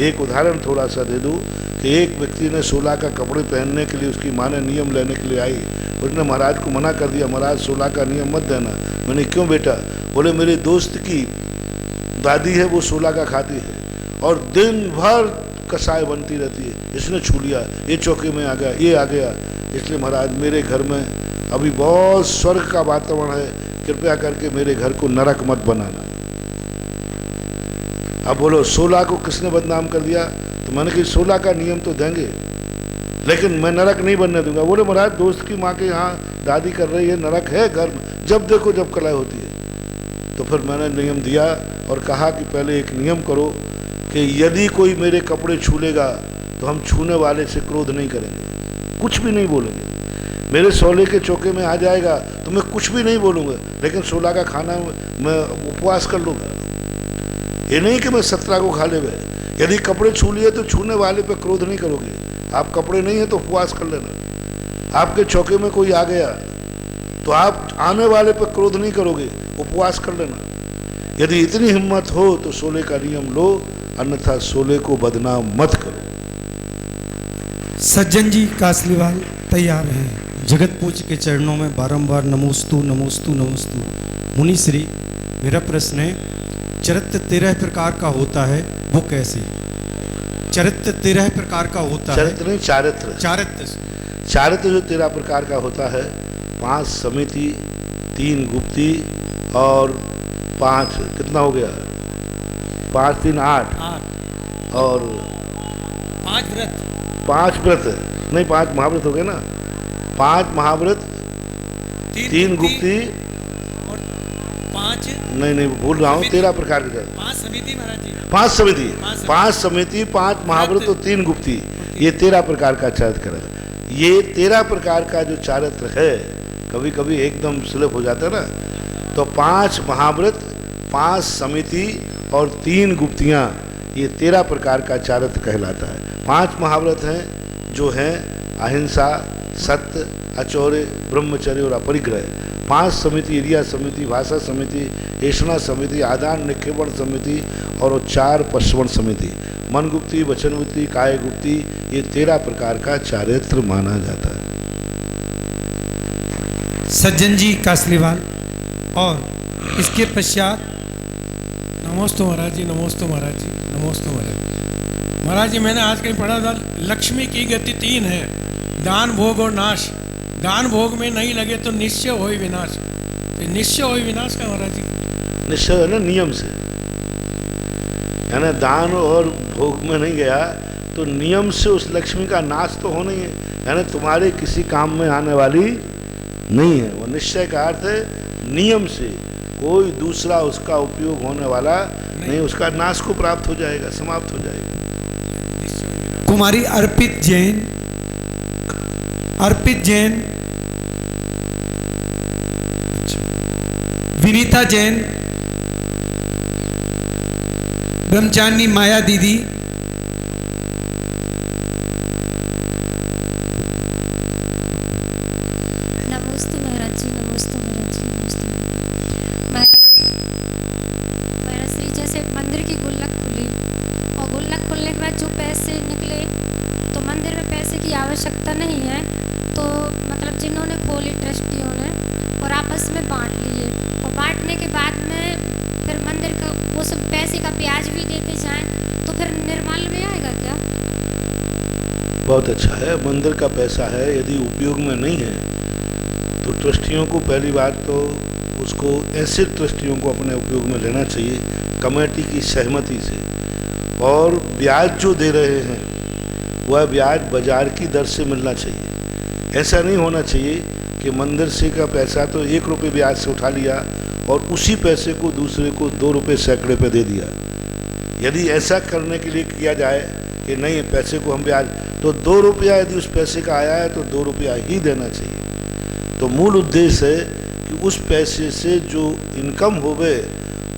एक उदाहरण थोड़ा सा दे दूँ कि एक व्यक्ति ने 16 का कपड़े पहनने के लिए उसकी माँ ने नियम लेने के लिए आई, उसने महाराज को मना कर दिया, महाराज 16 का नियम मत देना। मैंने क्यों बेटा? बोले मेरे दोस्त की दादी है, वो 16 का खाती है और दिन भर कसाय बनती रहती है, इसने छू लिया, ये चौके में आ गया, ये आ गया, इसलिए महाराज मेरे घर में अभी बहुत स्वर्ग का वातावरण है, कृपया करके मेरे घर को नरक मत बनाना। अब बोलो 16 को किसने बदनाम कर दिया? तो मैंने कि 16 का नियम तो देंगे, लेकिन मैं नरक नहीं बनने दूंगा। बोले महाराज दोस्त की माँ के यहाँ दादी कर रही है, नरक है घर में, जब देखो जब कलह होती है। तो फिर मैंने नियम दिया और कहा कि पहले एक नियम करो कि यदि कोई मेरे कपड़े छू लेगा तो हम छूने वाले से क्रोध नहीं करेंगे, कुछ भी नहीं बोलेंगे। मेरे 16 के चौके में आ जाएगा तो मैं कुछ भी नहीं बोलूँगा, लेकिन 16 का खाना मैं उपवास कर लूँगा। ये नहीं कि मैं 17 को खा ले गए। यदि कपड़े छू लिए तो छूने वाले पे क्रोध नहीं करोगे, आप कपड़े नहीं है तो उपवास कर लेना। आपके चौके में कोई आ गया तो आप आने वाले पे क्रोध नहीं करोगे, उपवास कर लेना। यदि इतनी हिम्मत हो तो 16 का नियम लो, अन्यथा 16 को बदनाम मत करो। सज्जन जी कासलीवाल तैयार हैं। जगत पूज्य के चरणों में बारंबार नमोस्तु नमोस्तु नमोस्तु। मुनि श्री, मेरा प्रश्न है, चरित्र 13 प्रकार का होता है, वो कैसे? चरित्र 13 प्रकार का होता है। चरित्र नहीं, चारित्र। चारित्र जो 13 प्रकार का होता है, 5 समिति, 3 गुप्ती और 5 कितना हो गया? 5 3 8 और 5 व्रत। 5 व्रत नहीं, 5 महाव्रत हो गए ना। 5 महाव्रत, 3 गुप्ती और 5 नहीं भूल रहा हूँ, 13 प्रकार के। 5 समिति महाराज जी। 5 समिति, 5 महाव्रत और 3 गुप्ती, ये 13 प्रकार का चारित्र है। ये 13 प्रकार का जो चारित्र है, कभी कभी एकदम स्लिप हो जाता है ना, तो 5 महाव्रत, 5 समिति और 3 गुप्तियाँ, ये 13 प्रकार का चारित्र कहलाता है। 5 महाव्रत हैं जो हैं अहिंसा, सत्य, अचौर्य, ब्रह्मचर्य और अपरिग्रह। 5 समिति, एरिया समिति, भाषा समिति, ऐषणा समिति, आदान निक्षेपण समिति और 4 पश्चमण समिति। मन गुप्ती, वचन गुप्ती, काय गुप्ती, ये 13 प्रकार का चारित्र माना जाता है। सज्जन जी कासलीवाल और इसके पश्चात नमोस्तु महाराज जी, नमोस्तु महाराज जी, नमोस्तु महाराज। महाराज जी, मैंने आज कहीं पढ़ा था लक्ष्मी की गति 3 है, दान, भोग और नाश। दान भोग में नहीं लगे तो निश्चय हो विनाश। तो निश्चय हो विनाश का महाराज जी? निश्चय है ना, नियम से, यानी दान और भोग में नहीं गया तो नियम से उस लक्ष्मी का नाश तो होना ही है, यानी तुम्हारे किसी काम में आने वाली नहीं है। वो निश्चय का अर्थ है नियम से कोई दूसरा उसका उपयोग होने वाला नहीं, उसका नाश को प्राप्त हो जाएगा, समाप्त हो जाएगा। कुमारी अर्पित जैन, अर्पित जैन, विनीता जैन, ब्रह्मचारिणी माया दीदी, नमस्ते महाराज जी, नमस्ते महाराज जी, नमस्ते महाराज श्री। जैसे मंदिर की गुल्लक खुली और गुल्लक खुलने के बाद जो पैसे निकले तो मंदिर में पैसे की आवश्यकता नहीं है, तो मतलब जिन्होंने खोली ट्रस्टियों ने और आपस में बांट लिए, और बांटने के बाद में फिर मंदिर का वो सब पैसे का ब्याज भी देते जाएं तो फिर निर्मल में आएगा क्या? बहुत अच्छा है, मंदिर का पैसा है, यदि उपयोग में नहीं है तो ट्रस्टियों को पहली बात तो उसको ऐसे ट्रस्टियों को अपने उपयोग में लेना चाहिए कमेटी की सहमति से, और ब्याज जो दे रहे हैं वह ब्याज बाजार की दर से मिलना चाहिए। ऐसा नहीं होना चाहिए कि मंदिर से का पैसा तो 1 रुपये ब्याज से उठा लिया और उसी पैसे को दूसरे को 2 रुपये सैकड़े पे दे दिया। यदि ऐसा करने के लिए किया जाए कि नहीं पैसे को हम ब्याज, तो 2 रुपया यदि उस पैसे का आया है तो 2 रुपया ही देना चाहिए। तो मूल उद्देश्य है कि उस पैसे से जो इनकम होवे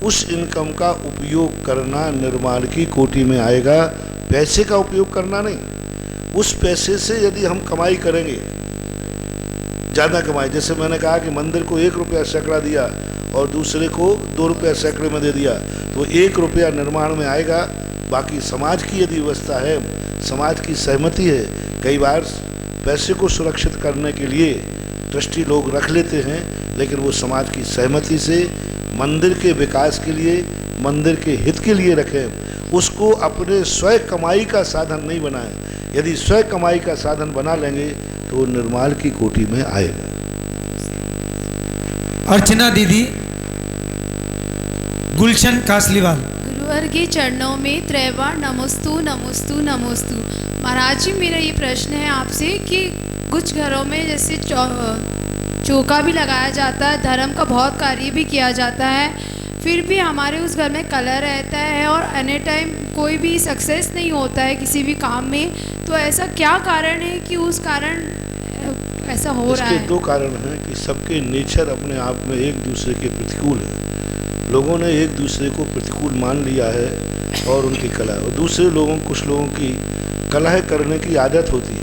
उस इनकम का उपयोग करना निर्माण की कोटि में आएगा, पैसे का उपयोग करना नहीं। उस पैसे से यदि हम कमाई करेंगे, ज़्यादा कमाई, जैसे मैंने कहा कि मंदिर को 1 रुपया सैकड़ा दिया और दूसरे को 2 रुपया सैकड़े में दे दिया, तो 1 रुपया निर्माण में आएगा। बाकी समाज की यदि व्यवस्था है, समाज की सहमति है, कई बार पैसे को सुरक्षित करने के लिए ट्रस्टी लोग रख लेते हैं, लेकिन वो समाज की सहमति से मंदिर के विकास के लिए, मंदिर के हित के लिए रखें, उसको अपने स्वयं कमाई का साधन नहीं बनाएं। यदि स्वयं कमाई का साधन बना लेंगे तो निर्माल की कोटि में आएगा। अर्चना दीदी, गुलशन कासलीवाल। गुरुवर के चरणों में त्रैवार नमोस्तु नमोस्तु नमोस्तु। महाराज जी, मेरा ये प्रश्न है आपसे कि कुछ घरों में जैसे चौका भी लगाया जाता है, धर्म का बहुत कार्य भी किया जाता है, फिर भी हमारे उस घर में कलह रहता है और एनी टाइम कोई भी सक्सेस नहीं होता है किसी भी काम में, तो ऐसा क्या कारण है कि उस कारण ऐसा हो रहा है? इसके 2 कारण हैं कि सबके नेचर अपने आप में एक दूसरे के प्रतिकूल है। लोगों ने एक दूसरे को प्रतिकूल मान लिया है और उनकी कलह, और दूसरे लोगों, कुछ लोगों की कलह करने की आदत होती है,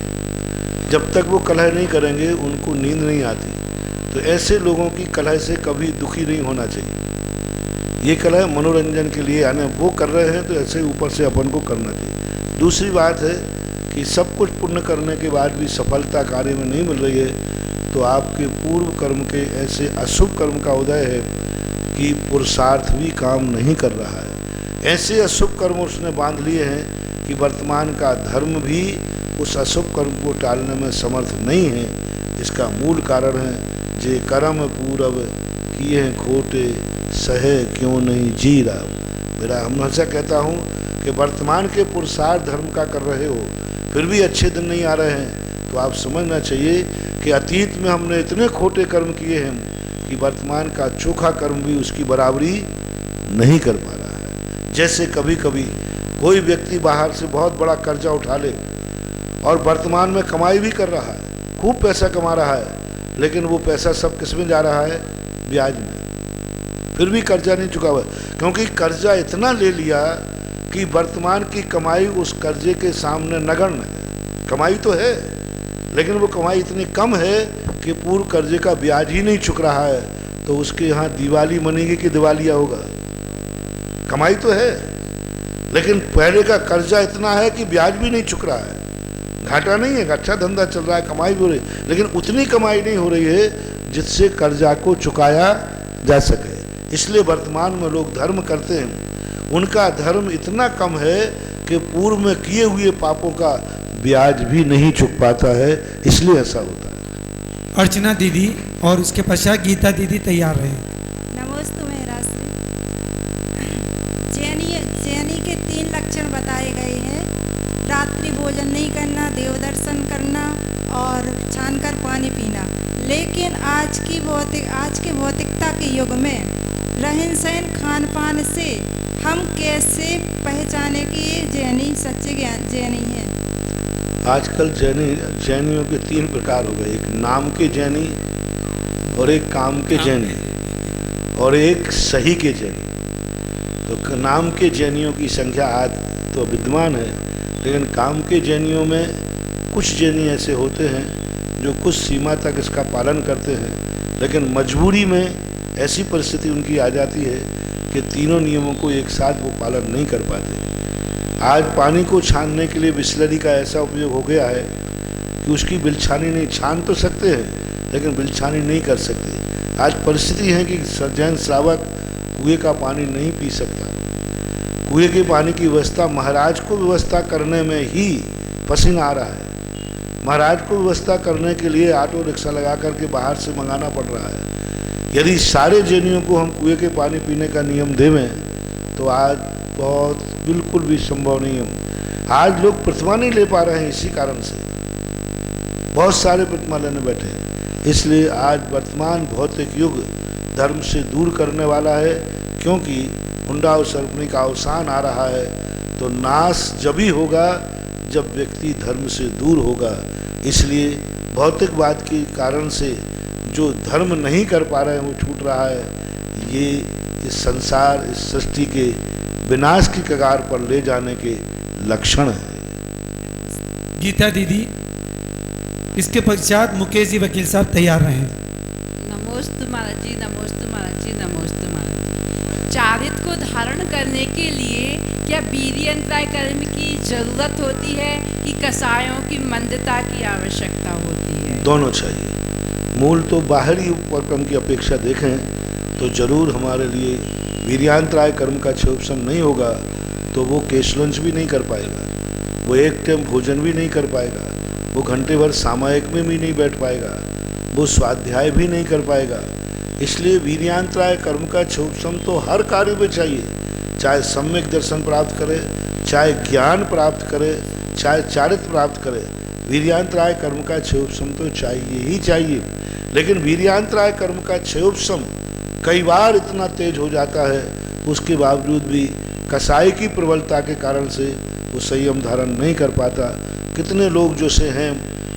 जब तक वो कलह नहीं करेंगे उनको नींद नहीं आती। तो ऐसे लोगों की कलह से कभी दुखी नहीं होना चाहिए। ये कलह मनोरंजन के लिए, यानी वो कर रहे हैं तो ऐसे ऊपर से अपन को करना चाहिए। दूसरी बात है कि सब कुछ पुण्य करने के बाद भी सफलता कार्य में नहीं मिल रही है, तो आपके पूर्व कर्म के ऐसे अशुभ कर्म का उदय है कि पुरुषार्थ भी काम नहीं कर रहा है। ऐसे अशुभ कर्म उसने बांध लिए हैं कि वर्तमान का धर्म भी उस अशुभ कर्म को टालने में समर्थ नहीं है। इसका मूल कारण है जे कर्म पूरब किए हैं खोटे, सहे क्यों नहीं जी रहा। मेरा हमेशा कहता हूँ कि वर्तमान के पुरुषार्थ धर्म का कर रहे हो, फिर भी अच्छे दिन नहीं आ रहे हैं, तो आप समझना चाहिए कि अतीत में हमने इतने खोटे कर्म किए हैं कि वर्तमान का चोखा कर्म भी उसकी बराबरी नहीं कर पा रहा है। जैसे कभी कभी कोई व्यक्ति बाहर से बहुत बड़ा कर्जा उठा ले और वर्तमान में कमाई भी कर रहा है, खूब पैसा कमा रहा है, लेकिन वो पैसा सब किस में जा रहा है? ब्याज में। फिर भी कर्जा नहीं चुका हुआ, क्योंकि कर्जा इतना ले लिया कि वर्तमान की कमाई उस कर्जे के सामने नगण्य है। कमाई तो है, लेकिन वो कमाई इतनी कम है कि पूर्व कर्जे का ब्याज ही नहीं चुक रहा है, तो उसके यहाँ दिवाली मनेगी कि दिवालिया होगा। कमाई तो है, लेकिन पहले का कर्जा इतना है कि ब्याज भी नहीं चुक रहा है। घाटा नहीं है, अच्छा धंधा चल रहा है, कमाई भी हो रही है, लेकिन उतनी कमाई नहीं हो रही है जिससे कर्जा को चुकाया जा सके। इसलिए वर्तमान में लोग धर्म करते हैं, उनका धर्म इतना कम है कि पूर्व में किए हुए पापों का ब्याज भी नहीं चुक पाता है, इसलिए ऐसा होता है। अर्चना दीदी और उसके पश्चात गीता दीदी तैयार रहे। नमोस्तु मेरा श्री। जैनी के 3 लक्षण बताए गए हैं, रात्रि भोजन नहीं करना, देव दर्शन करना और छान कर पानी पीना। लेकिन आज के भौतिकता के युग में रहन सहन खान पान से हम कैसे पहचाने कि ये जैनी सच्चे जैनी हैं? आजकल जैनियों के 3 प्रकार हो गए, एक नाम के जैनी और एक काम के जैनी और एक सही के जैनी। तो नाम के जैनियों की संख्या आज तो विद्यमान है, लेकिन काम के जैनियों में कुछ जैनी ऐसे होते हैं जो कुछ सीमा तक इसका पालन करते हैं, लेकिन मजबूरी में ऐसी परिस्थिति उनकी आ जाती है कि तीनों नियमों को एक साथ वो पालन नहीं कर पाते। आज पानी को छानने के लिए बिस्लरी का ऐसा उपयोग हो गया है कि उसकी बिलछानी नहीं, छान तो सकते हैं लेकिन बिलछानी नहीं कर सकते। आज परिस्थिति है कि जैन श्रावक कुएं का पानी नहीं पी सकता। कुएं के पानी की व्यवस्था महाराज को व्यवस्था करने में ही पसीना आ रहा है। महाराज को व्यवस्था करने के लिए ऑटो रिक्शा लगा करके बाहर से मंगाना पड़ रहा है। यदि सारे जैनियों को हम कुएं के पानी पीने का नियम देवें तो आज बहुत बिल्कुल भी संभव नहीं है। आज लोग प्रतिमा नहीं ले पा रहे हैं, इसी कारण से बहुत सारे प्रतिमा लेने बैठे हैं। इसलिए आज वर्तमान भौतिक युग धर्म से दूर करने वाला है, क्योंकि हुंडा और सर्पणी का अवसान आ रहा है। तो नाश जब ही होगा जब व्यक्ति धर्म से दूर होगा। इसलिए भौतिकवाद के कारण से जो धर्म नहीं कर पा रहे हैं वो छूट रहा है। ये इस संसार, इस सृष्टि के विनाश की कगार पर ले जाने के लक्षण है। गीता दीदी, इसके पश्चात मुकेश जी वकील साहब तैयार रहे। नमोस्तु महाराज जी, नमोस्तु महाराज जी, नमोस्तु महाराज। चारित्र को धारण करने के लिए क्या वीर्यंत्राय कर्म की जरूरत होती है कि कसायों की मंदता की आवश्यकता होती है? दोनों चाहिए। मूल तो बाहरी उपक्रम की अपेक्षा देखें तो जरूर हमारे लिए वीर्यांतराय कर्म का क्षोभसम नहीं होगा तो वो केशलंच भी नहीं कर पाएगा, वो एक टाइम भोजन भी नहीं कर पाएगा, वो घंटे भर सामायिक में भी नहीं बैठ पाएगा, वो स्वाध्याय भी नहीं कर पाएगा। इसलिए वीर्यांतराय कर्म का क्षोभसम तो हर कार्य में चाहिए, चाहे सम्यक दर्शन प्राप्त करे, चाहे ज्ञान प्राप्त करे, चाहे चारित्र प्राप्त करे। वीर्यांतराय कर्म का क्षयोपशम तो चाहिए ही चाहिए। लेकिन वीर्यांतराय कर्म का क्षयोपशम कई बार इतना तेज हो जाता है, उसके बावजूद भी कसाई की प्रबलता के कारण से वो संयम धारण नहीं कर पाता। कितने लोग जो से हैं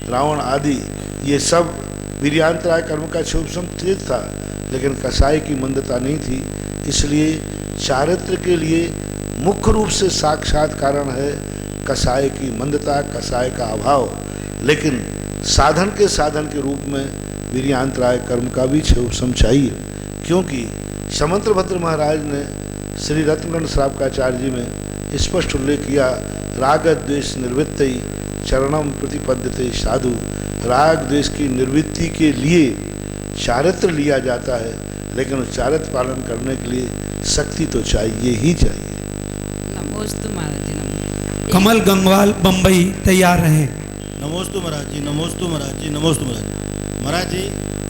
रावण आदि, ये सब वीर्यांतराय कर्म का क्षयोपशम तेज था, लेकिन कसाई की मंदता नहीं थी। इसलिए चारित्र के लिए मुख्य रूप से साक्षात कारण है कसाय की मंदता, कसाय का अभाव। लेकिन साधन के रूप में वीर्यांतराय कर्म का भी क्षयोपशम चाहिए, क्योंकि समंत्रभद्र महाराज ने श्री रत्नगण श्रावकाचार्य जी में स्पष्ट उल्लेख किया, राग द्वेष निवृत्ति चरणम प्रतिपद्यते साधु। राग द्वेष की निवृत्ति के लिए चारित्र लिया जाता है, लेकिन चारित्र पालन करने के लिए शक्ति तो चाहिए ही चाहिए। नमोस्तु महाराज जी, नमोस्तु। कमल गंगवाल बम्बई तैयार रहे। नमोस्तु महाराज जी, नमोस्तु महाराज जी, नमोस्तु महाराज जी। महाराज जी,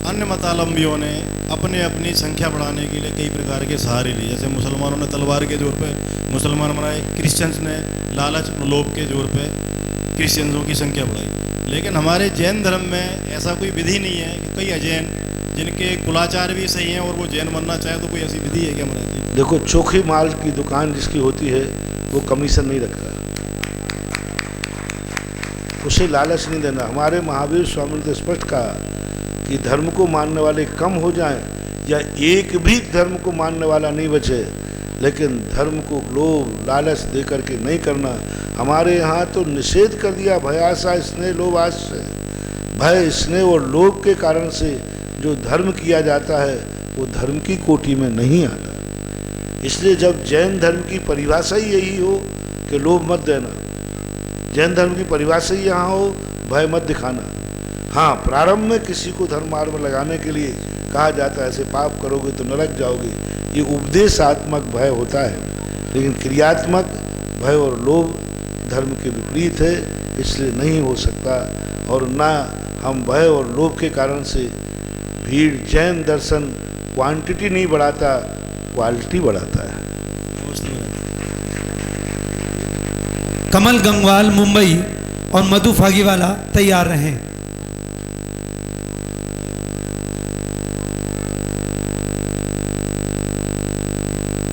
अन्य मतावलंबियों ने अपने अपनी संख्या बढ़ाने के लिए कई प्रकार के सहारे लिए, जैसे मुसलमानों ने तलवार के जोर पे मुसलमान बनाए, क्रिश्चियंस ने लालच लोभ के जोर पे क्रिश्चियंसों की संख्या बढ़ाई। लेकिन हमारे जैन धर्म में ऐसा कोई विधि नहीं है कि कई अजैन जिनके कुलाचार भी सही हैं और वो जैन बनना चाहे, तो कोई ऐसी विधि है क्या महाराज जी? देखो, चोखे माल की दुकान जिसकी होती है वो कमीशन नहीं रखता, उसे लालच नहीं देना। हमारे महावीर स्वामी ने स्पष्ट कहा कि धर्म को मानने वाले कम हो जाएं या एक भी धर्म को मानने वाला नहीं बचे, लेकिन धर्म को लोभ लालच दे करके नहीं करना। हमारे यहाँ तो निषेध कर दिया, भयासा स्नेह लोभ आश्रय। भय स्नेह और लोभ के कारण से जो धर्म किया जाता है वो धर्म की कोटि में नहीं आता। इसलिए जब जैन धर्म की परिभाषा ही यही हो कि लोभ मत देना, जैन धर्म की परिभाषा ही यहाँ हो भय मत दिखाना। हाँ, प्रारंभ में किसी को धर्म मार्ग में लगाने के लिए कहा जाता है ऐसे पाप करोगे तो नरक जाओगे, ये उपदेशात्मक भय होता है, लेकिन क्रियात्मक भय और लोभ धर्म के विपरीत है, इसलिए नहीं हो सकता। और ना हम भय और लोभ के कारण से भीड़, जैन दर्शन क्वांटिटी नहीं बढ़ाता, क्वालिटी बढ़ाता है। कमल गंगवाल मुंबई और मधु फागीवाला तैयार रहें।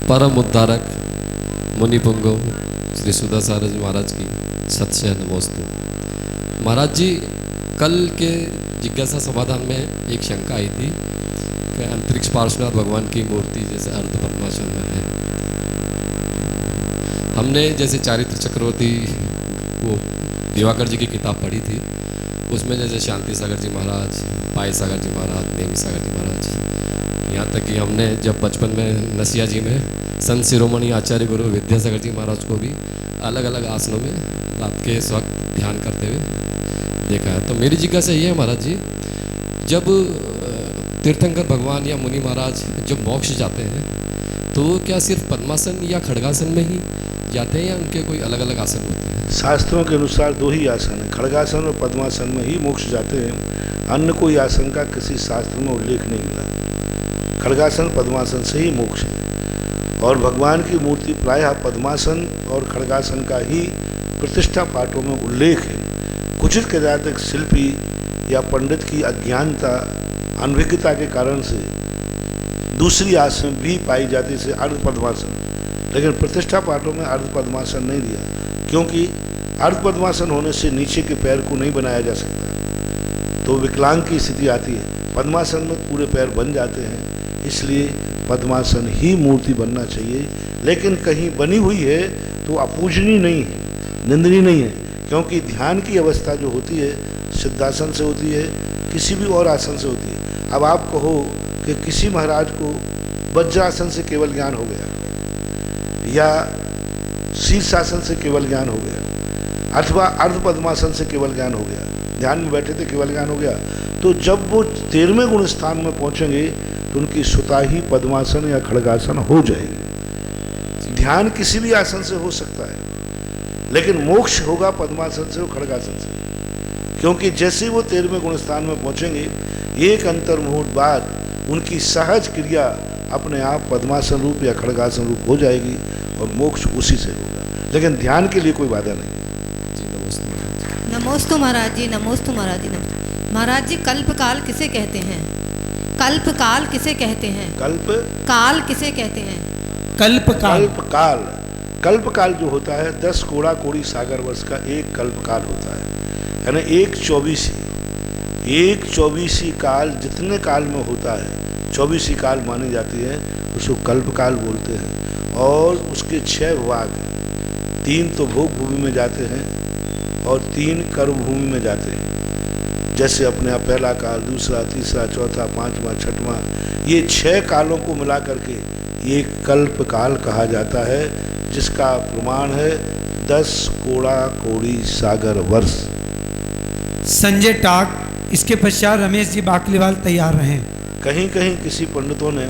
परम उद्धारक मुनि पुंगव श्री सुधाचार्य जी महाराज की सत्य नमोस्तु। महाराज जी, कल के जिज्ञासा समाधान में एक शंका आई थी कि अंतरिक्ष पार्श्वनाथ भगवान की मूर्ति जैसे अर्ध पद्मासन में है। हमने जैसे चारित्र चक्रवर्ती वो दिवाकर जी की किताब पढ़ी थी, उसमें जैसे शांति सागर जी महाराज, पाय सागर जी महाराज, नेमी सागर जी महाराज, यहाँ तक कि हमने जब बचपन में नसिया जी में संत शिरोमणि आचार्य गुरु विद्यासागर जी महाराज को भी अलग अलग आसनों में रात के वक्त ध्यान करते हुए देखा है। तो मेरी जिज्ञासा ये है महाराज जी, जब तीर्थंकर भगवान या मुनि महाराज जब मोक्ष जाते हैं तो वो क्या सिर्फ पद्मासन या खड़गासन में ही जाते हैं या उनके कोई अलग अलग आसन होते हैं? शास्त्रों के अनुसार दो ही आसन है, खड़गासन और पद्मासन में ही मोक्ष जाते हैं। अन्य कोई आसन का किसी शास्त्र में उल्लेख नहीं मिला। खड़गासन पद्मासन से ही मोक्ष है और भगवान की मूर्ति प्रायः पद्मासन और खड़गासन का ही प्रतिष्ठा पाठों में उल्लेख है। कुचित कदाचित शिल्पी या पंडित की अज्ञानता, अनभिज्ञता के कारण से दूसरी आसन भी पाई जाती से अर्ध पद्मासन, लेकिन प्रतिष्ठा पाठों में अर्ध पद्मासन नहीं दिया, क्योंकि अर्ध पद्मासन होने से नीचे के पैर को नहीं बनाया जा सकता, तो विकलांग की स्थिति आती है। पद्मासन में पूरे पैर बन जाते हैं, इसलिए पद्मासन ही मूर्ति बनना चाहिए। लेकिन कहीं बनी हुई है तो अपूजनीय नहीं है, निंदनीय नहीं है, क्योंकि ध्यान की अवस्था जो होती है सिद्धासन से होती है, किसी भी और आसन से होती है। अब आप कहो कि किसी महाराज को वज्रासन से केवल ज्ञान हो गया या शीर्षासन से केवल ज्ञान हो गया अथवा अर्ध पद्मासन से केवल ज्ञान हो गया, ध्यान में बैठे थे केवल ज्ञान हो गया, तो जब वो 13वें गुण स्थान में पहुंचेंगे तो उनकी स्वतः ही पद्मासन या खड़गासन हो जाएगी। ध्यान किसी भी आसन से हो सकता है, लेकिन मोक्ष होगा पद्मासन से और खड़गासन से, क्योंकि जैसे वो 13वें गुण स्थान में पहुंचेंगे एक अंतर मुहूर्त बाद उनकी सहज क्रिया अपने आप पद्मासन रूप या खड़गासन रूप हो जाएगी और मोक्ष उसी से होगा, लेकिन ध्यान के लिए कोई बाधा नहीं। नमोस्तु महाराज जी, नमोस्तु महाराज जी। महाराज जी, कल्प काल किसे कहते हैं? कल्प काल किसे कहते हैं? कल्प काल किसे कहते हैं? कल्प काल। कल्प काल, कल्प काल जो होता है 10 कोड़ा कोड़ी सागर वर्ष का एक कल्प काल होता है, यानी एक 24 काल जितने काल में होता है 24 काल मानी जाती है, उसको कल्प काल बोलते हैं। और उसके 6 भाग हैं, 3 तो भोग भूमि में जाते हैं और 3 कर्म भूमि में जाते हैं। जैसे अपने आप पहला काल, दूसरा, तीसरा, चौथा, 5वां, 6वां, ये 6 कालों को मिला करके ये कल्प काल कहा जाता है, जिसका प्रमाण है 10 कोड़ा कोड़ी सागर वर्ष। संजय टाक, इसके पश्चात रमेश जी बाकलीवाल तैयार रहें। कहीं कहीं किसी पंडितों ने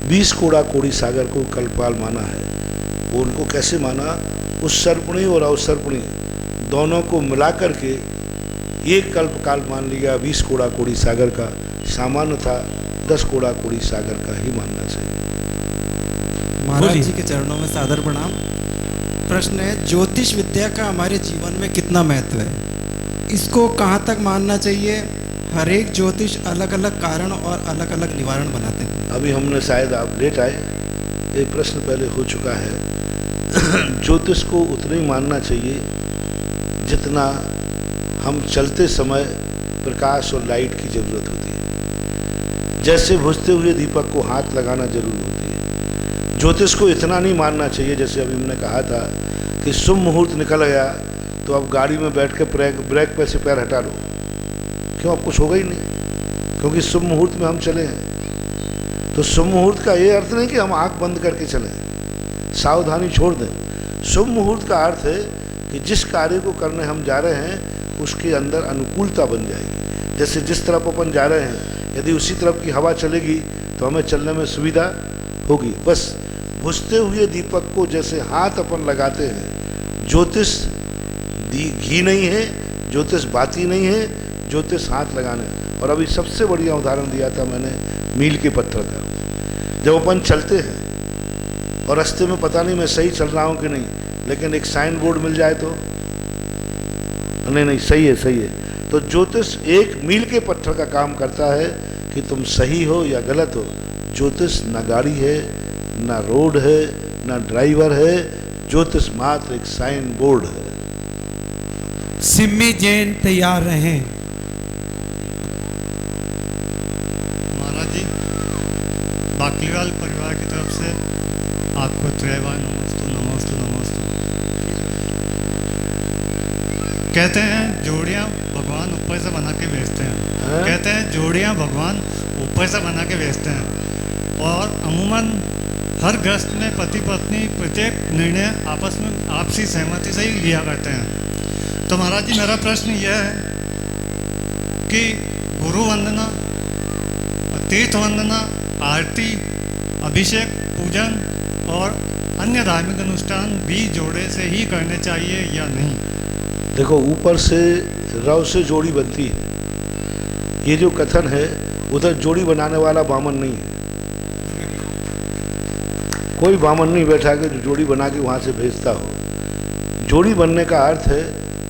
20 कोड़ा कोड़ी सागर को कल्पकाल माना है। वो उनको कैसे माना? उस सर्पणी और अवसर्पणी दोनों को मिला करके एक कल्पकाल मान लिया 20 कोड़ा कोड़ी सागर का, सामान्य था 10 कोड़ा कोड़ी सागर का ही मानना चाहिए। महाराज जी के चरणों में सादर प्रणाम। प्रश्न है, ज्योतिष विद्या का हमारे जीवन में कितना महत्व है? इसको कहाँ तक मानना चाहिए? हर एक ज्योतिष अलग अलग कारण और अलग अलग निवारण बनाते हैं। अभी हमने शायद आप लेट आए, ये प्रश्न पहले हो चुका है। ज्योतिष को उतना ही मानना चाहिए जितना हम चलते समय प्रकाश और लाइट की ज़रूरत होती है। जैसे बुझते हुए दीपक को हाथ लगाना जरूरी होती है। ज्योतिष को इतना नहीं मानना चाहिए, जैसे अभी हमने कहा था कि शुभ मुहूर्त निकल गया तो अब गाड़ी में बैठ के ब्रेक पे से पैर हटा लो, क्यों, अब कुछ होगा ही नहीं, क्योंकि शुभ मुहूर्त में हम चले हैं। तो शुभ मुहूर्त का ये अर्थ नहीं कि हम आंख बंद करके चलें, सावधानी छोड़ दें। शुभ मुहूर्त का अर्थ है कि जिस कार्य को करने हम जा रहे हैं उसके अंदर अनुकूलता बन जाएगी। जैसे जिस तरफ अपन जा रहे हैं यदि उसी तरफ की हवा चलेगी तो हमें चलने में सुविधा होगी। बस बुझते हुए दीपक को जैसे हाथ अपन लगाते हैं, ज्योतिष घी नहीं है, ज्योतिष बाती नहीं है, ज्योतिष हाथ लगाने। और अभी सबसे बढ़िया उदाहरण दिया था मैंने मील के पत्थर का। जब अपन चलते हैं और रास्ते में पता नहीं मैं सही चल रहा हूँ कि नहीं, लेकिन एक साइन बोर्ड मिल जाए तो नहीं सही है, सही है। तो ज्योतिष एक मील के पत्थर का काम करता है कि तुम सही हो या गलत हो। ज्योतिष न गाड़ी है, न रोड है, न ड्राइवर है, ज्योतिष मात्र एक साइन बोर्ड है। सिम्मी जैन तैयार रहें। महाराज जी, बाकलीवाल परिवार की तरफ से आपको त्रैवार नमोस्तु नमोस्तु नमोस्तु। कहते हैं जोड़ियाँ भगवान ऊपर से बना के बेचते हैं, कहते हैं जोड़ियाँ भगवान ऊपर से बना के बेचते हैं, और अमूमन हर गृहस्थ में पति पत्नी प्रत्येक निर्णय आपस में आपसी सहमति से ही लिया करते हैं। तो महाराज जी, मेरा प्रश्न यह है कि गुरु वंदना, तीर्थ वंदना, आरती, अभिषेक, पूजन और अन्य धार्मिक अनुष्ठान भी जोड़े से ही करने चाहिए या नहीं? देखो, ऊपर से रव से जोड़ी बनती है, ये जो कथन है उधर जोड़ी बनाने वाला बामन नहीं है, कोई बामन नहीं बैठा के जो जोड़ी बना के वहाँ से भेजता हो। जोड़ी बनने का अर्थ है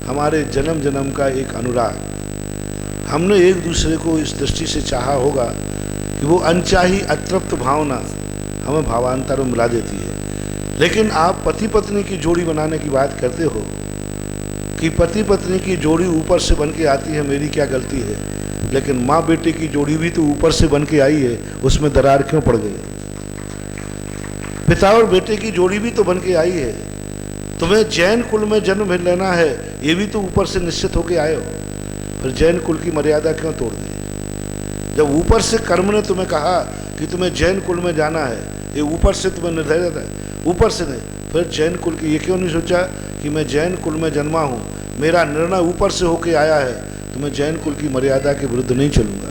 हमारे जन्म जन्म का एक अनुराग। हमने एक दूसरे को इस दृष्टि से चाहा होगा कि वो अनचाही अतृप्त भावना हमें भावांतर में मिला देती है। लेकिन आप पति पत्नी की जोड़ी बनाने की बात करते हो कि पति पत्नी की जोड़ी ऊपर से बन के आती है, मेरी क्या गलती है, लेकिन माँ बेटे की जोड़ी भी तो ऊपर से बन के आई है, उसमें दरार क्यों पड़ गई? पिता और बेटे की जोड़ी भी तो बन के आई है। तुम्हें जैन कुल में जन्म लेना है, ये भी तो ऊपर से निश्चित होके आए हो, फिर जैन कुल की मर्यादा क्यों तोड़ दी? जब ऊपर से कर्म ने तुम्हें कहा कि तुम्हें जैन कुल में जाना है, ये ऊपर से तुम्हें निर्धारित है, ऊपर से नहीं, फिर जैन कुल की ये क्यों नहीं सोचा कि मैं जैन कुल में जन्मा हूँ, मेरा निर्णय ऊपर से होके आया है, तो मैं जैन कुल की मर्यादा के विरुद्ध नहीं चलूँगा।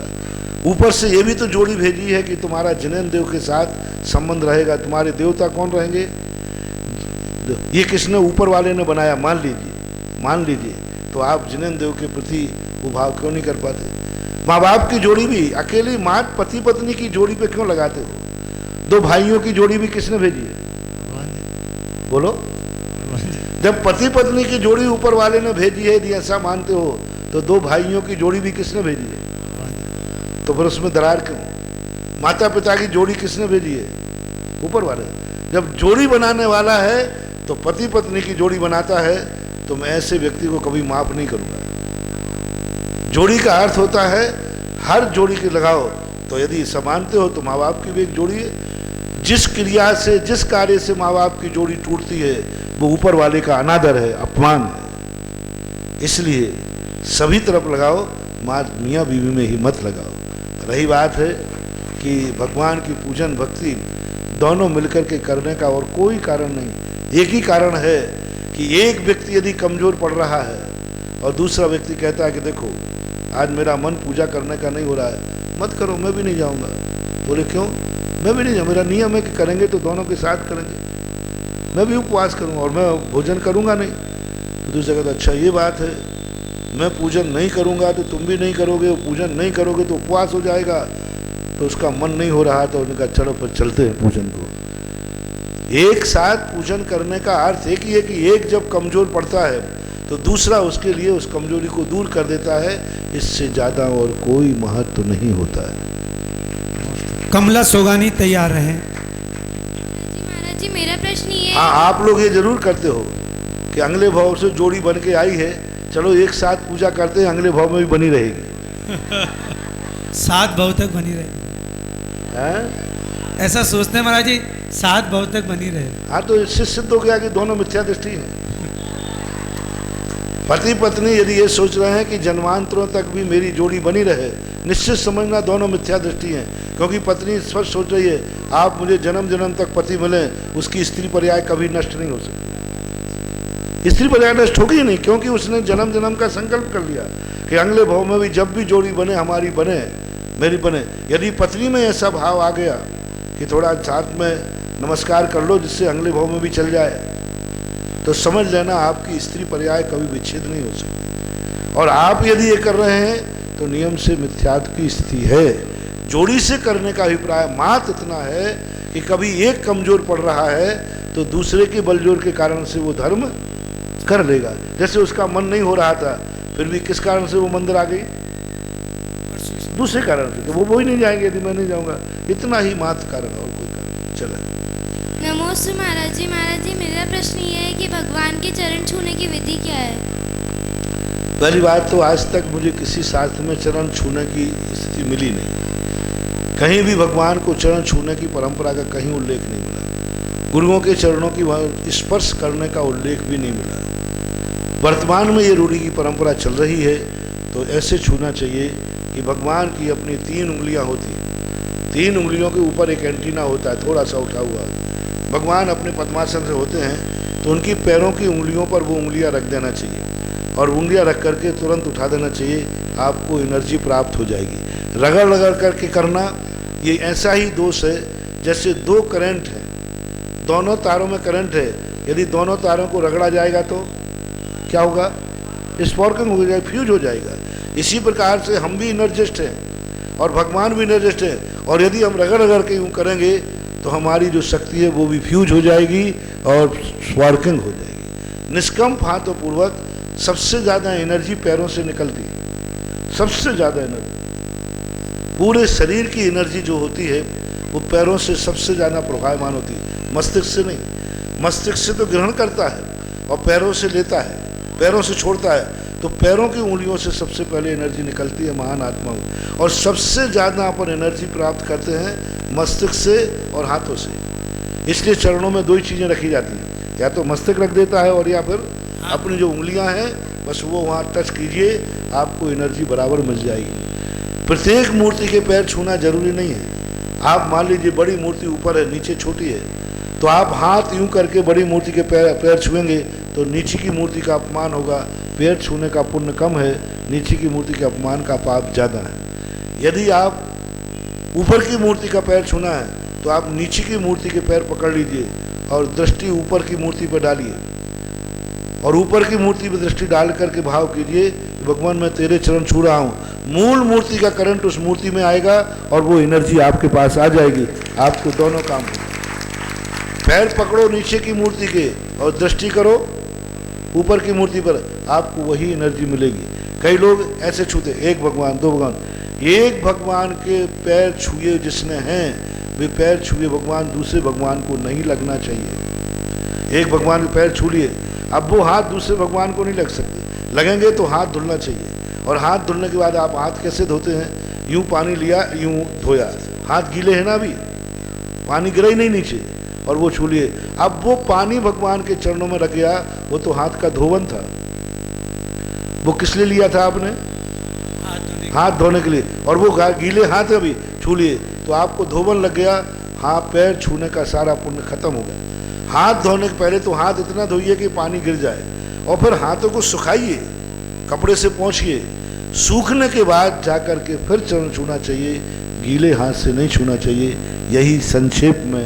ऊपर से ये भी तो जोड़ी भेजी है कि तुम्हारा जिनेन्द्र देव के साथ संबंध रहेगा। तुम्हारे देवता कौन रहेंगे? ये किसने? ऊपर वाले ने बनाया। मान लीजिए तो आप जिनेन्द्र देव के प्रति वो भाव क्यों नहीं कर पाते? माँ बाप की जोड़ी भी अकेली माँ पति पत्नी की जोड़ी पे क्यों लगाते हो? दो भाइयों की जोड़ी भी किसने भेजी है? बोलो। जब पति पत्नी की जोड़ी ऊपर वाले ने भेजी है, यदि ऐसा मानते हो, तो दो भाइयों की जोड़ी भी किसने भेजी है? तो फिर उसमें दरार क्यों? माता पिता की जोड़ी किसने भेजी है? ऊपर वाले। जब जोड़ी बनाने वाला है तो पति पत्नी की जोड़ी बनाता है, तो मैं ऐसे व्यक्ति को कभी माफ नहीं करूंगा। जोड़ी का अर्थ होता है हर जोड़ी के लगाओ। तो यदि ऐसा मानते हो तो माँ बाप की भी एक जोड़ी है। जिस क्रिया से, जिस कार्य से माँ बाप की जोड़ी टूटती है, वो ऊपर वाले का अनादर है, अपमान है। इसलिए सभी तरफ लगाओ, माँ मियाँ बीवी में ही मत लगाओ। रही बात है कि भगवान की पूजन भक्ति दोनों मिलकर के करने का और कोई कारण नहीं। एक ही कारण है कि एक व्यक्ति यदि कमजोर पड़ रहा है और दूसरा व्यक्ति कहता है कि देखो आज मेरा मन पूजा करने का नहीं हो रहा है, मत करो, मैं भी नहीं जाऊंगा। बोले क्यों? मैं भी नहीं जाऊँ, मेरा नियम है कि करेंगे तो दोनों के साथ करेंगे, मैं भी उपवास करूँगा और मैं भोजन करूँगा नहीं। तो दूसरा कहता अच्छा ये बात है, मैं पूजन नहीं करूँगा तो तुम भी नहीं करोगे, पूजन नहीं करोगे तो उपवास हो जाएगा। तो उसका मन नहीं हो रहा, तो उन्होंने कहा चलो फिर चलते हैं पूजन को। एक साथ पूजन करने का अर्थ एक ही है कि एक जब कमजोर पड़ता है तो दूसरा उसके लिए उस कमजोरी को दूर कर देता है। इससे ज़्यादा और कोई महत्व नहीं होता है। कमला सोगानी तैयार रहें। महाराज जी, मेरा प्रश्न ये हाँ, आप लोग ये जरूर करते हो कि अगले भाव से जोड़ी बन के आई है, चलो एक साथ पूजा करते हैं, अगले भाव में भी बनी रहेगी। 7 भाव तक बनी रहेगी। हैं? ऐसा सोचते हैं महाराज जी, साथ बहुत तक बनी रहे। हाँ, तो इससे सिद्ध हो गया कि दोनों मिथ्या दृष्टि हैं। पति पत्नी यदि ये सोच रहे हैं कि जन्मांतरों तक भी मेरी जोड़ी बनी रहे, निश्चित समझना दोनों मिथ्या दृष्टि हैं। क्योंकि पत्नी स्पष्ट सोच रही है आप मुझे जन्म जन्म तक पति मिले, उसकी स्त्री पर्याय कभी नष्ट नहीं हो सकती। स्त्री पर्याय नष्ट होगी ही नहीं, क्योंकि उसने जन्म जन्म का संकल्प कर लिया कि अगले भाव में भी जब भी जोड़ी बने हमारी बने, मेरी बने। यदि पत्नी में ऐसा भाव आ गया कि थोड़ा साथ में नमस्कार कर लो जिससे अगले भाव में भी चल जाए, तो समझ लेना आपकी स्त्री पर्याय कभी विच्छेद नहीं हो सकती। और आप यदि ये कर रहे हैं तो नियम से मिथ्यात्व की स्थिति है। जोड़ी से करने का अभिप्राय मात्र इतना है कि कभी एक कमजोर पड़ रहा है तो दूसरे के बलजोर के कारण से वो धर्म कर लेगा। जैसे उसका मन नहीं हो रहा था, फिर भी किस कारण से वो मंदिर आ गई? दूसरे कारण से, कि वो ही नहीं जाएंगे यदि मैं नहीं जाऊंगा। इतना ही मात्र कारण, और कोई कारण। चले। नमोस्तु महाराज जी। महाराज जी, मेरा प्रश्न ये है कि भगवान के चरण छूने की विधि क्या है? पहली बात तो आज तक मुझे किसी शास्त्र में चरण छूने की स्थिति मिली नहीं। कहीं भी भगवान को चरण छूने की परंपरा का कहीं उल्लेख नहीं मिला। गुरुओं के चरणों की स्पर्श करने का उल्लेख भी नहीं मिला। वर्तमान में ये रूढ़ी की परंपरा चल रही है, तो ऐसे छूना चाहिए कि भगवान की अपनी 3 उंगलियां होती, 3 उंगलियों के ऊपर एक एंटीना होता है थोड़ा सा उठा हुआ। भगवान अपने पद्मासन से होते हैं तो उनकी पैरों की उंगलियों पर वो उंगलियां रख देना चाहिए और उंगलियां रख करके तुरंत उठा देना चाहिए, आपको एनर्जी प्राप्त हो जाएगी। रगड़ रगड़ करके करना ये ऐसा ही दोष है जैसे 2 करंट हैं, दोनों तारों में करंट है, यदि दोनों तारों को रगड़ा जाएगा तो क्या होगा? स्पार्किंग हो जाएगा, फ्यूज हो जाएगा। इसी प्रकार से हम भी एनर्जिस्ट हैं और भगवान भी एनर्जिस्ट हैं, और यदि हम रगड़ रगड़ के यूँ करेंगे तो हमारी जो शक्ति है वो भी फ्यूज हो जाएगी और स्पार्किंग हो जाएगी। निष्कंप हाथों पूर्वक सबसे ज़्यादा एनर्जी पैरों से निकलती है, सबसे ज़्यादा एनर्जी। पूरे शरीर की एनर्जी जो होती है वो पैरों से सबसे ज़्यादा प्रभावमान होती है, मस्तिष्क से नहीं। मस्तिष्क से तो ग्रहण करता है और पैरों से लेता है, पैरों से छोड़ता है। तो पैरों की उंगलियों से सबसे पहले एनर्जी निकलती है महान आत्मा में, और सबसे ज़्यादा अपन एनर्जी प्राप्त करते हैं मस्तिष्क से और हाथों से। इसलिए चरणों में 2 ही चीज़ें रखी जाती हैं, या तो मस्तिष्क रख देता है और या फिर अपनी जो उंगलियां हैं बस वो वहाँ टच कीजिए, आपको एनर्जी बराबर मिल जाएगी। प्रत्येक मूर्ति के पैर छूना जरूरी नहीं है। आप मान लीजिए बड़ी मूर्ति ऊपर है, नीचे छोटी है, तो आप हाथ यूं करके बड़ी मूर्ति के पैर छुएंगे तो नीचे की मूर्ति का अपमान होगा। पैर छूने का पुण्य कम है, नीचे की मूर्ति के अपमान का पाप ज़्यादा है। यदि आप ऊपर की मूर्ति का पैर छूना है तो आप नीचे की मूर्ति के पैर पकड़ लीजिए और दृष्टि ऊपर की मूर्ति पर डालिए, और ऊपर की मूर्ति पर दृष्टि डाल करके भाव कीजिए, भगवान मैं तेरे चरण छू रहा हूँ। मूल मूर्ति का करंट उस मूर्ति में आएगा और वो एनर्जी आपके पास आ जाएगी। आपको दोनों काम होंगे। पैर पकड़ो नीचे की मूर्ति के और दृष्टि करो ऊपर की मूर्ति पर, आपको वही एनर्जी मिलेगी। कई लोग ऐसे छूते, 1 भगवान 2 भगवान। एक भगवान के पैर छुए जिसने हैं वे पैर छुए भगवान दूसरे भगवान को नहीं लगना चाहिए। एक भगवान के पैर छू लिए, अब वो हाथ दूसरे भगवान को नहीं लग सकते। लगेंगे तो हाथ धुलना चाहिए, और हाथ धुलने के बाद आप हाथ कैसे धोते हैं? यूं पानी लिया, यूं धोया, हाथ गीले हैं ना, अभी पानी गिरा ही नहीं नीचे, और वो छू लिए। अब वो पानी भगवान के चरणों में रख गया, वो तो हाथ का धोवन था। वो किस लिए लिया था आपने? हाथ धोने के लिए, और वो गीले हाथ अभी छू लिए तो आपको धोवन लग गया। हाथ पैर छूने का सारा पुण्य खत्म हो गया। हाथ धोने के पहले तो हाथ इतना धोइए कि पानी गिर जाए, और फिर हाथों को सुखाइए, कपड़े से पोंछिए। सूखने के बाद जाकर के फिर चरण छूना चाहिए, गीले हाथ से नहीं छूना चाहिए। यही संक्षेप में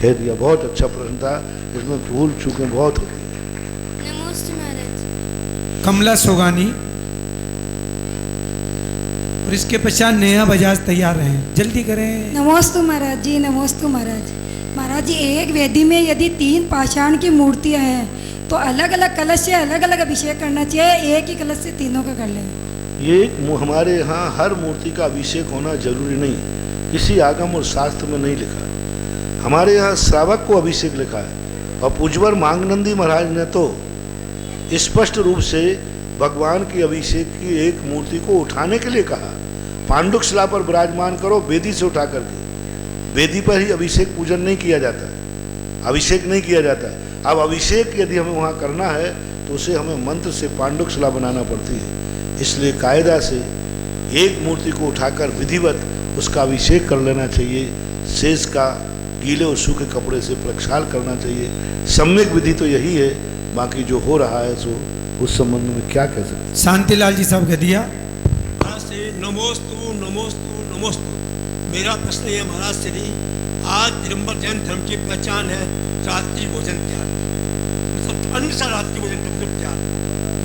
कह दिया। बहुत अच्छा प्रश्न था, इसमें भूल चूकें बहुत होती है। नमस्ते महाराज। कमला सोगानी, और इसके पश्चात नेहा बजाज तैयार रहें, जल्दी करें। नमोस्तु महाराज जी, नमोस्तु महाराज। महाराज जी, एक वेदी में यदि 3 पाषाण की मूर्तियां हैं तो अलग अलग कलश से अलग अलग अभिषेक करना चाहिए, एक ही कलश से तीनों का कर लें? ये हमारे यहाँ हर मूर्ति का अभिषेक होना जरूरी नहीं, किसी आगम और शास्त्र में नहीं लिखा। हमारे यहाँ श्रावक को अभिषेक लिखा है, और पूज्यवर मांगनंदी महाराज ने तो स्पष्ट रूप से भगवान की अभिषेक की एक मूर्ति को उठाने के लिए कहा। पांडुक शिला पर विराजमान करो वेदी से उठा करके, वेदी पर ही अभिषेक पूजन नहीं किया जाता, अभिषेक नहीं किया जाता। अब अभिषेक यदि हमें वहाँ करना है तो उसे हमें मंत्र से पांडुकशिला बनाना पड़ती है। इसलिए कायदा से एक मूर्ति को उठाकर विधिवत उसका अभिषेक कर लेना चाहिए, शेष का गीले और सूखे कपड़े से प्रक्षाल करना चाहिए। सम्यक विधि तो यही है, बाकी जो हो रहा है सो उस संबंध में क्या कह सकते। शांतिलाल जी साहब कह दिया। नमोस्तु नमोस्तु नमोस्तु। मेरा प्रश्न ये महाराज श्री, आज दिगंबर जैन धर्म की पहचान है रात्रि भोजन त्याग, मतलब अन्य सा रात्रि भोजन त्याग।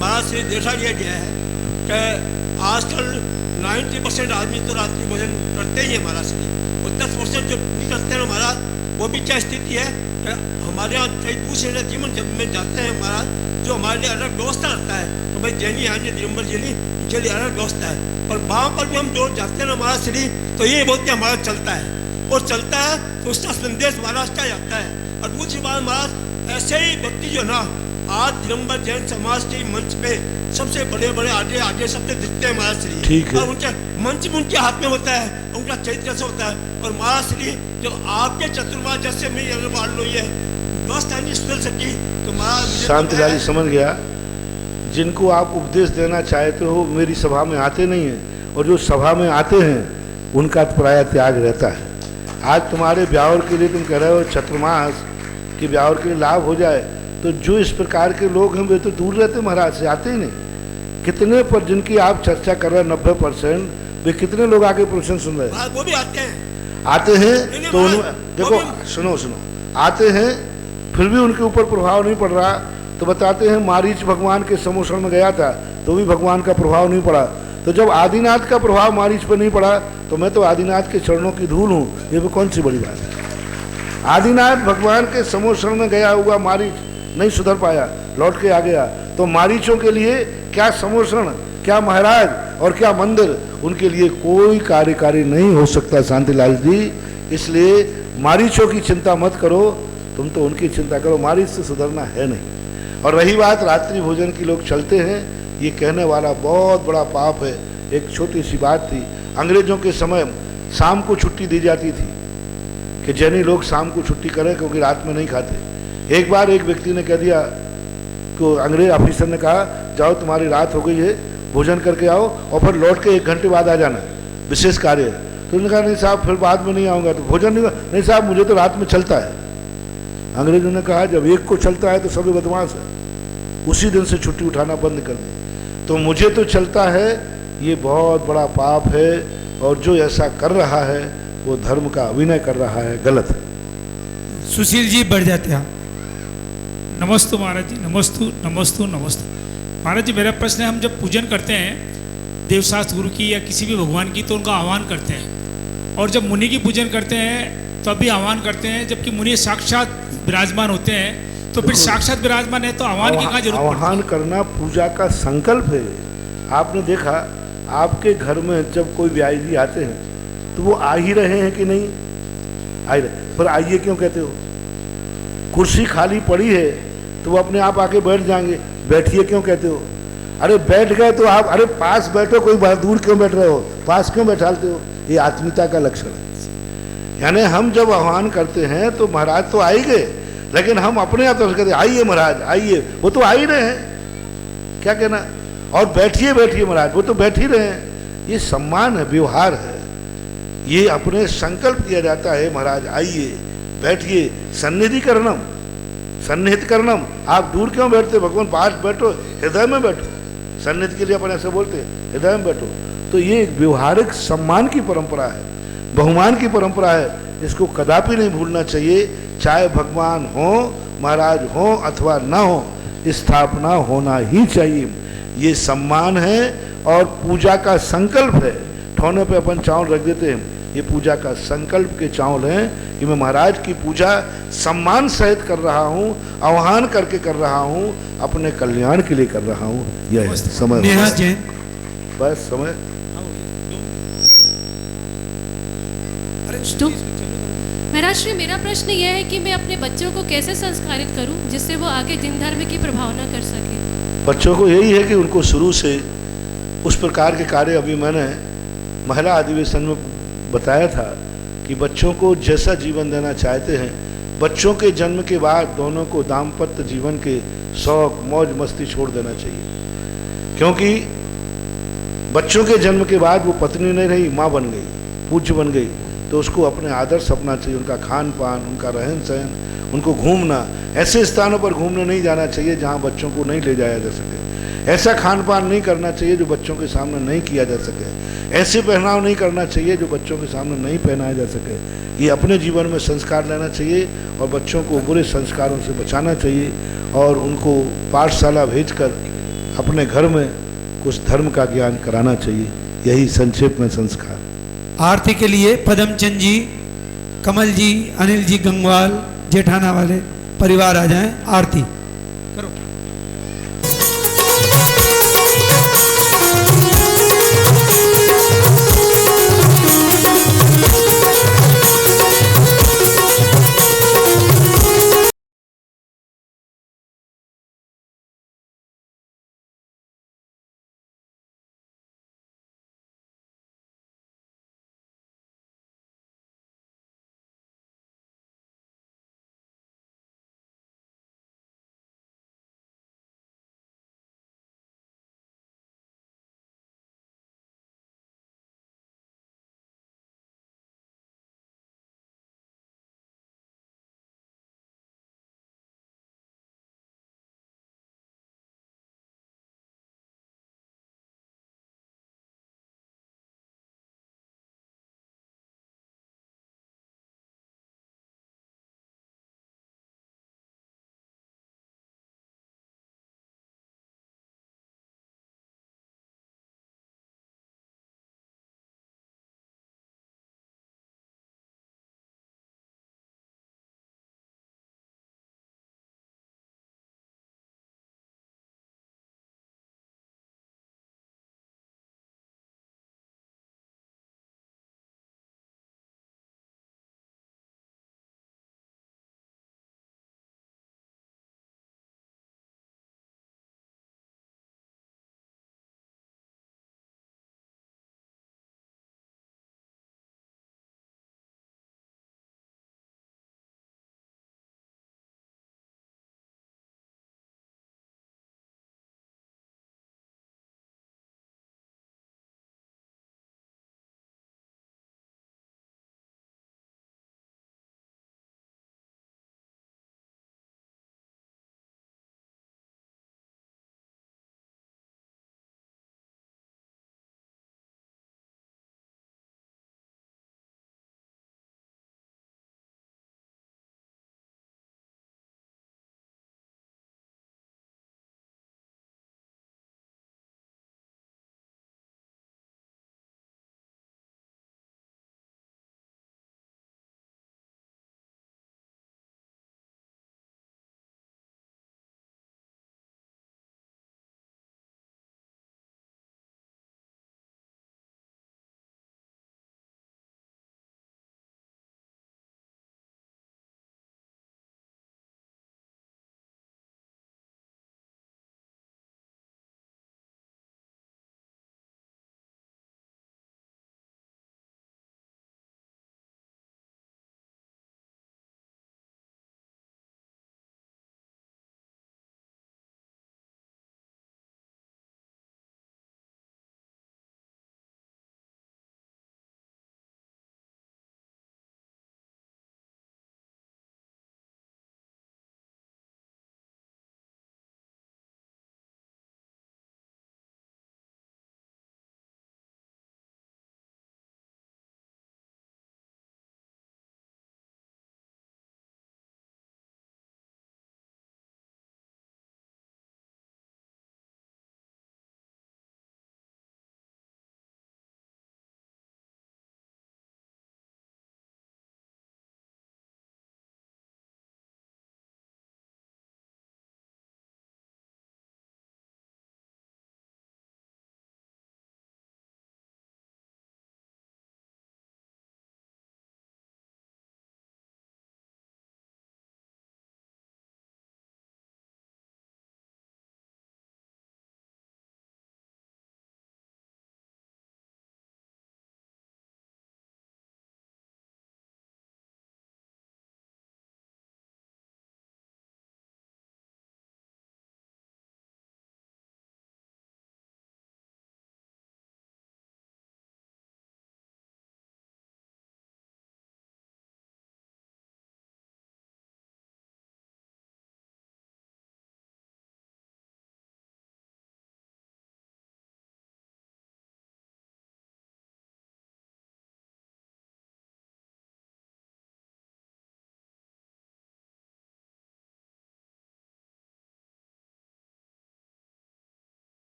महाराज श्री देखा गया है कि आजकल 90% आदमी तो रात्रि भोजन करते ही है महाराज श्री, और 10% जो नहीं करते हैं महाराज, वो भी क्या स्थिति है कि हमारे यहाँ कई दूसरे जीवन जब में जाते हैं महाराज, जो हमारे लिए अलग व्यवस्था रहता है, तो भाई जैनी आने दिगंबर जैनी के लिए अलग व्यवस्था है, पर वहाँ पर भी हम जो जाते हैं ना महाराज श्री, तो ये बोलते हैं हमारा चलता है, और चलता है तो उसका संदेश महाराज क्या जाता है। और दूसरी बात महाराज, ऐसे ही व्यक्ति जो ना आज दिगंबर जैन समाज के मंच पे सबसे बड़े बड़े आगे आगे सबसे दिखते हैं महाराज श्री, ठीक है। और उनके मंच में उनके हाथ में होता है, उनका चरित्र कैसे होता है। और महाराज श्री जो आपके चतुर्मास जैसे में मान लो ये व्यवस्था नहीं सुधर सकी, तो महाराज शांतिलाल समझ गया, जिनको आप उपदेश देना चाहते हो मेरी सभा में आते नहीं हैं, और जो सभा में आते हैं उनका प्राय त्याग रहता है। आज तुम्हारे ब्यावर के लिए तुम कह रहे हो चतुर्मास कि ब्यावर के लिए लाभ हो जाए, तो जो इस प्रकार के लोग हैं वे तो दूर रहते महाराज से, आते ही नहीं। कितने पर जिनकी आप चर्चा कर रहे हैं 90%, वे कितने लोग आके प्रवचन सुन रहे हैं? वो भी आते हैं तो देखो सुनो आते हैं, फिर भी उनके ऊपर प्रभाव नहीं पड़ रहा, तो बताते हैं मारीच भगवान के समोषण में गया था तो भी भगवान का प्रभाव नहीं पड़ा। तो जब आदिनाथ का प्रभाव मारीच पर नहीं पड़ा तो मैं तो आदिनाथ के चरणों की धूल हूँ, ये भी कौन सी बड़ी बात है। आदिनाथ भगवान के समोषण में गया हुआ मारीच नहीं सुधर पाया, लौट के आ गया, तो मारीचों के लिए क्या समोषण, क्या महाराज और क्या मंदिर, उनके लिए कोई कार्यकारी नहीं हो सकता शांतिलाल जी। इसलिए मारीचों की चिंता मत करो, तुम तो उनकी चिंता करो, मारीच से सुधरना है नहीं। और रही बात रात्रि भोजन की लोग चलते हैं, ये कहने वाला बहुत बड़ा पाप है। एक छोटी सी बात थी, अंग्रेजों के समय शाम को छुट्टी दी जाती थी कि जैनी लोग शाम को छुट्टी करें क्योंकि रात में नहीं खाते। एक बार एक व्यक्ति ने कह दिया, तो अंग्रेज ऑफिसर ने कहा जाओ तुम्हारी रात हो गई है, भोजन करके आओ और फिर लौट के 1 घंटे बाद आ जाना, विशेष कार्य है। तो उन्होंने कहा नहीं साहब फिर बाद में नहीं आऊँगा, तो भोजन नहीं साहब मुझे तो रात में चलता है। अंग्रेजों ने कहा जब एक को चलता है तो सभी बदमाश है, उसी दिन से छुट्टी उठाना बंद कर दे। तो मुझे तो चलता है, ये बहुत बड़ा पाप है, और जो ऐसा कर रहा है वो धर्म का अभिनय कर रहा है, गलत है। सुशील जी बढ़ जाते हैं। नमस्तु महाराज जी, नमस्तु नमस्तु नमस्तु। महाराज जी मेरा प्रश्न है, हम जब पूजन करते हैं देवशास्त्र गुरु की या किसी भी भगवान की तो उनका आह्वान करते हैं, और जब मुनि की पूजन करते हैं तो भी आह्वान करते हैं, जबकि मुनि साक्षात विराजमान होते हैं, तो फिर साक्षात विराजमान है तो आह्वान की कहाँ जरूरत पड़ती है? आह्वान करना पूजा का संकल्प है। आपने देखा आपके घर में जब कोई ब्याई जी आते हैं तो वो आ ही रहे हैं कि नहीं आ ही रहे, पर आइए क्यों कहते हो? कुर्सी खाली पड़ी है तो वो अपने आप आके बैठ जाएंगे, बैठिए क्यों कहते हो? अरे बैठ गए तो आप, अरे पास बैठो, कोई दूर क्यों बैठ रहे हो, पास क्यों बैठाते हो? ये आत्मीयता का लक्षण है। यानी हम जब आह्वान करते हैं तो महाराज तो आ ही गए, लेकिन हम अपने आप तरफ कहते आइए महाराज आइए, वो तो आ ही रहे हैं, क्या कहना, और बैठिए बैठिए महाराज, वो तो बैठ ही रहे हैं। ये सम्मान है, व्यवहार है, ये अपने संकल्प किया जाता है महाराज आइए बैठिए, सन्निधिकरणम सन्निहितकरणम। आप दूर क्यों बैठते, भगवान पास बैठो, हृदय में बैठो, सन्निधि के लिए अपन ऐसे बोलते हैं हृदय में बैठो। तो ये एक व्यवहारिक सम्मान की परंपरा है, बहुमान की परंपरा है, इसको कदापि नहीं भूलना चाहिए। चाहे भगवान हो, महाराज हो अथवा ना हो, स्थापना होना ही चाहिए। ये सम्मान है और पूजा का संकल्प है। ठौने पे अपन चावल रख देते हैं, ये पूजा का संकल्प के चावल हैं कि मैं महाराज की पूजा सम्मान सहित कर रहा हूँ, आह्वान करके कर रहा हूँ, अपने कल्याण के लिए कर रहा हूँ। यह समय बस समय महाराज श्री, मेरा प्रश्न यह है कि मैं अपने बच्चों को कैसे संस्कारित करूं जिससे वो आगे जिन धर्म की प्रभावना कर सके? बच्चों को यही है कि उनको शुरू से उस प्रकार के कार्य, अभी मैंने महिला अधिवेशन में बताया था कि कि बच्चों को जैसा जीवन देना चाहते हैं, बच्चों के जन्म के बाद दोनों को दाम्पत्य जीवन के शौक मौज मस्ती छोड़ देना चाहिए, क्योंकि बच्चों के जन्म के बाद वो पत्नी नहीं रही, माँ बन गई, पूज्य बन गई, तो उसको अपने आदर्श अपना चाहिए, उनका खान पान, उनका रहन सहन, उनको घूमना, ऐसे स्थानों पर घूमने नहीं जाना चाहिए जहाँ बच्चों को नहीं ले जाया जा सके, ऐसा खान पान नहीं करना चाहिए जो बच्चों के सामने नहीं किया जा सके, ऐसे पहनाव नहीं करना चाहिए जो बच्चों के सामने नहीं पहनाया जा सके। ये अपने जीवन में संस्कार लेना चाहिए और बच्चों को बुरे संस्कारों से बचाना चाहिए और उनको पाठशाला भेजकर अपने घर में कुछ धर्म का ज्ञान कराना चाहिए। यही संक्षेप में संस्कार। आरती के लिए पदमचंद जी, कमल जी, अनिल जी गंगवाल, जेठाना वाले परिवार आ जाएं। आरती।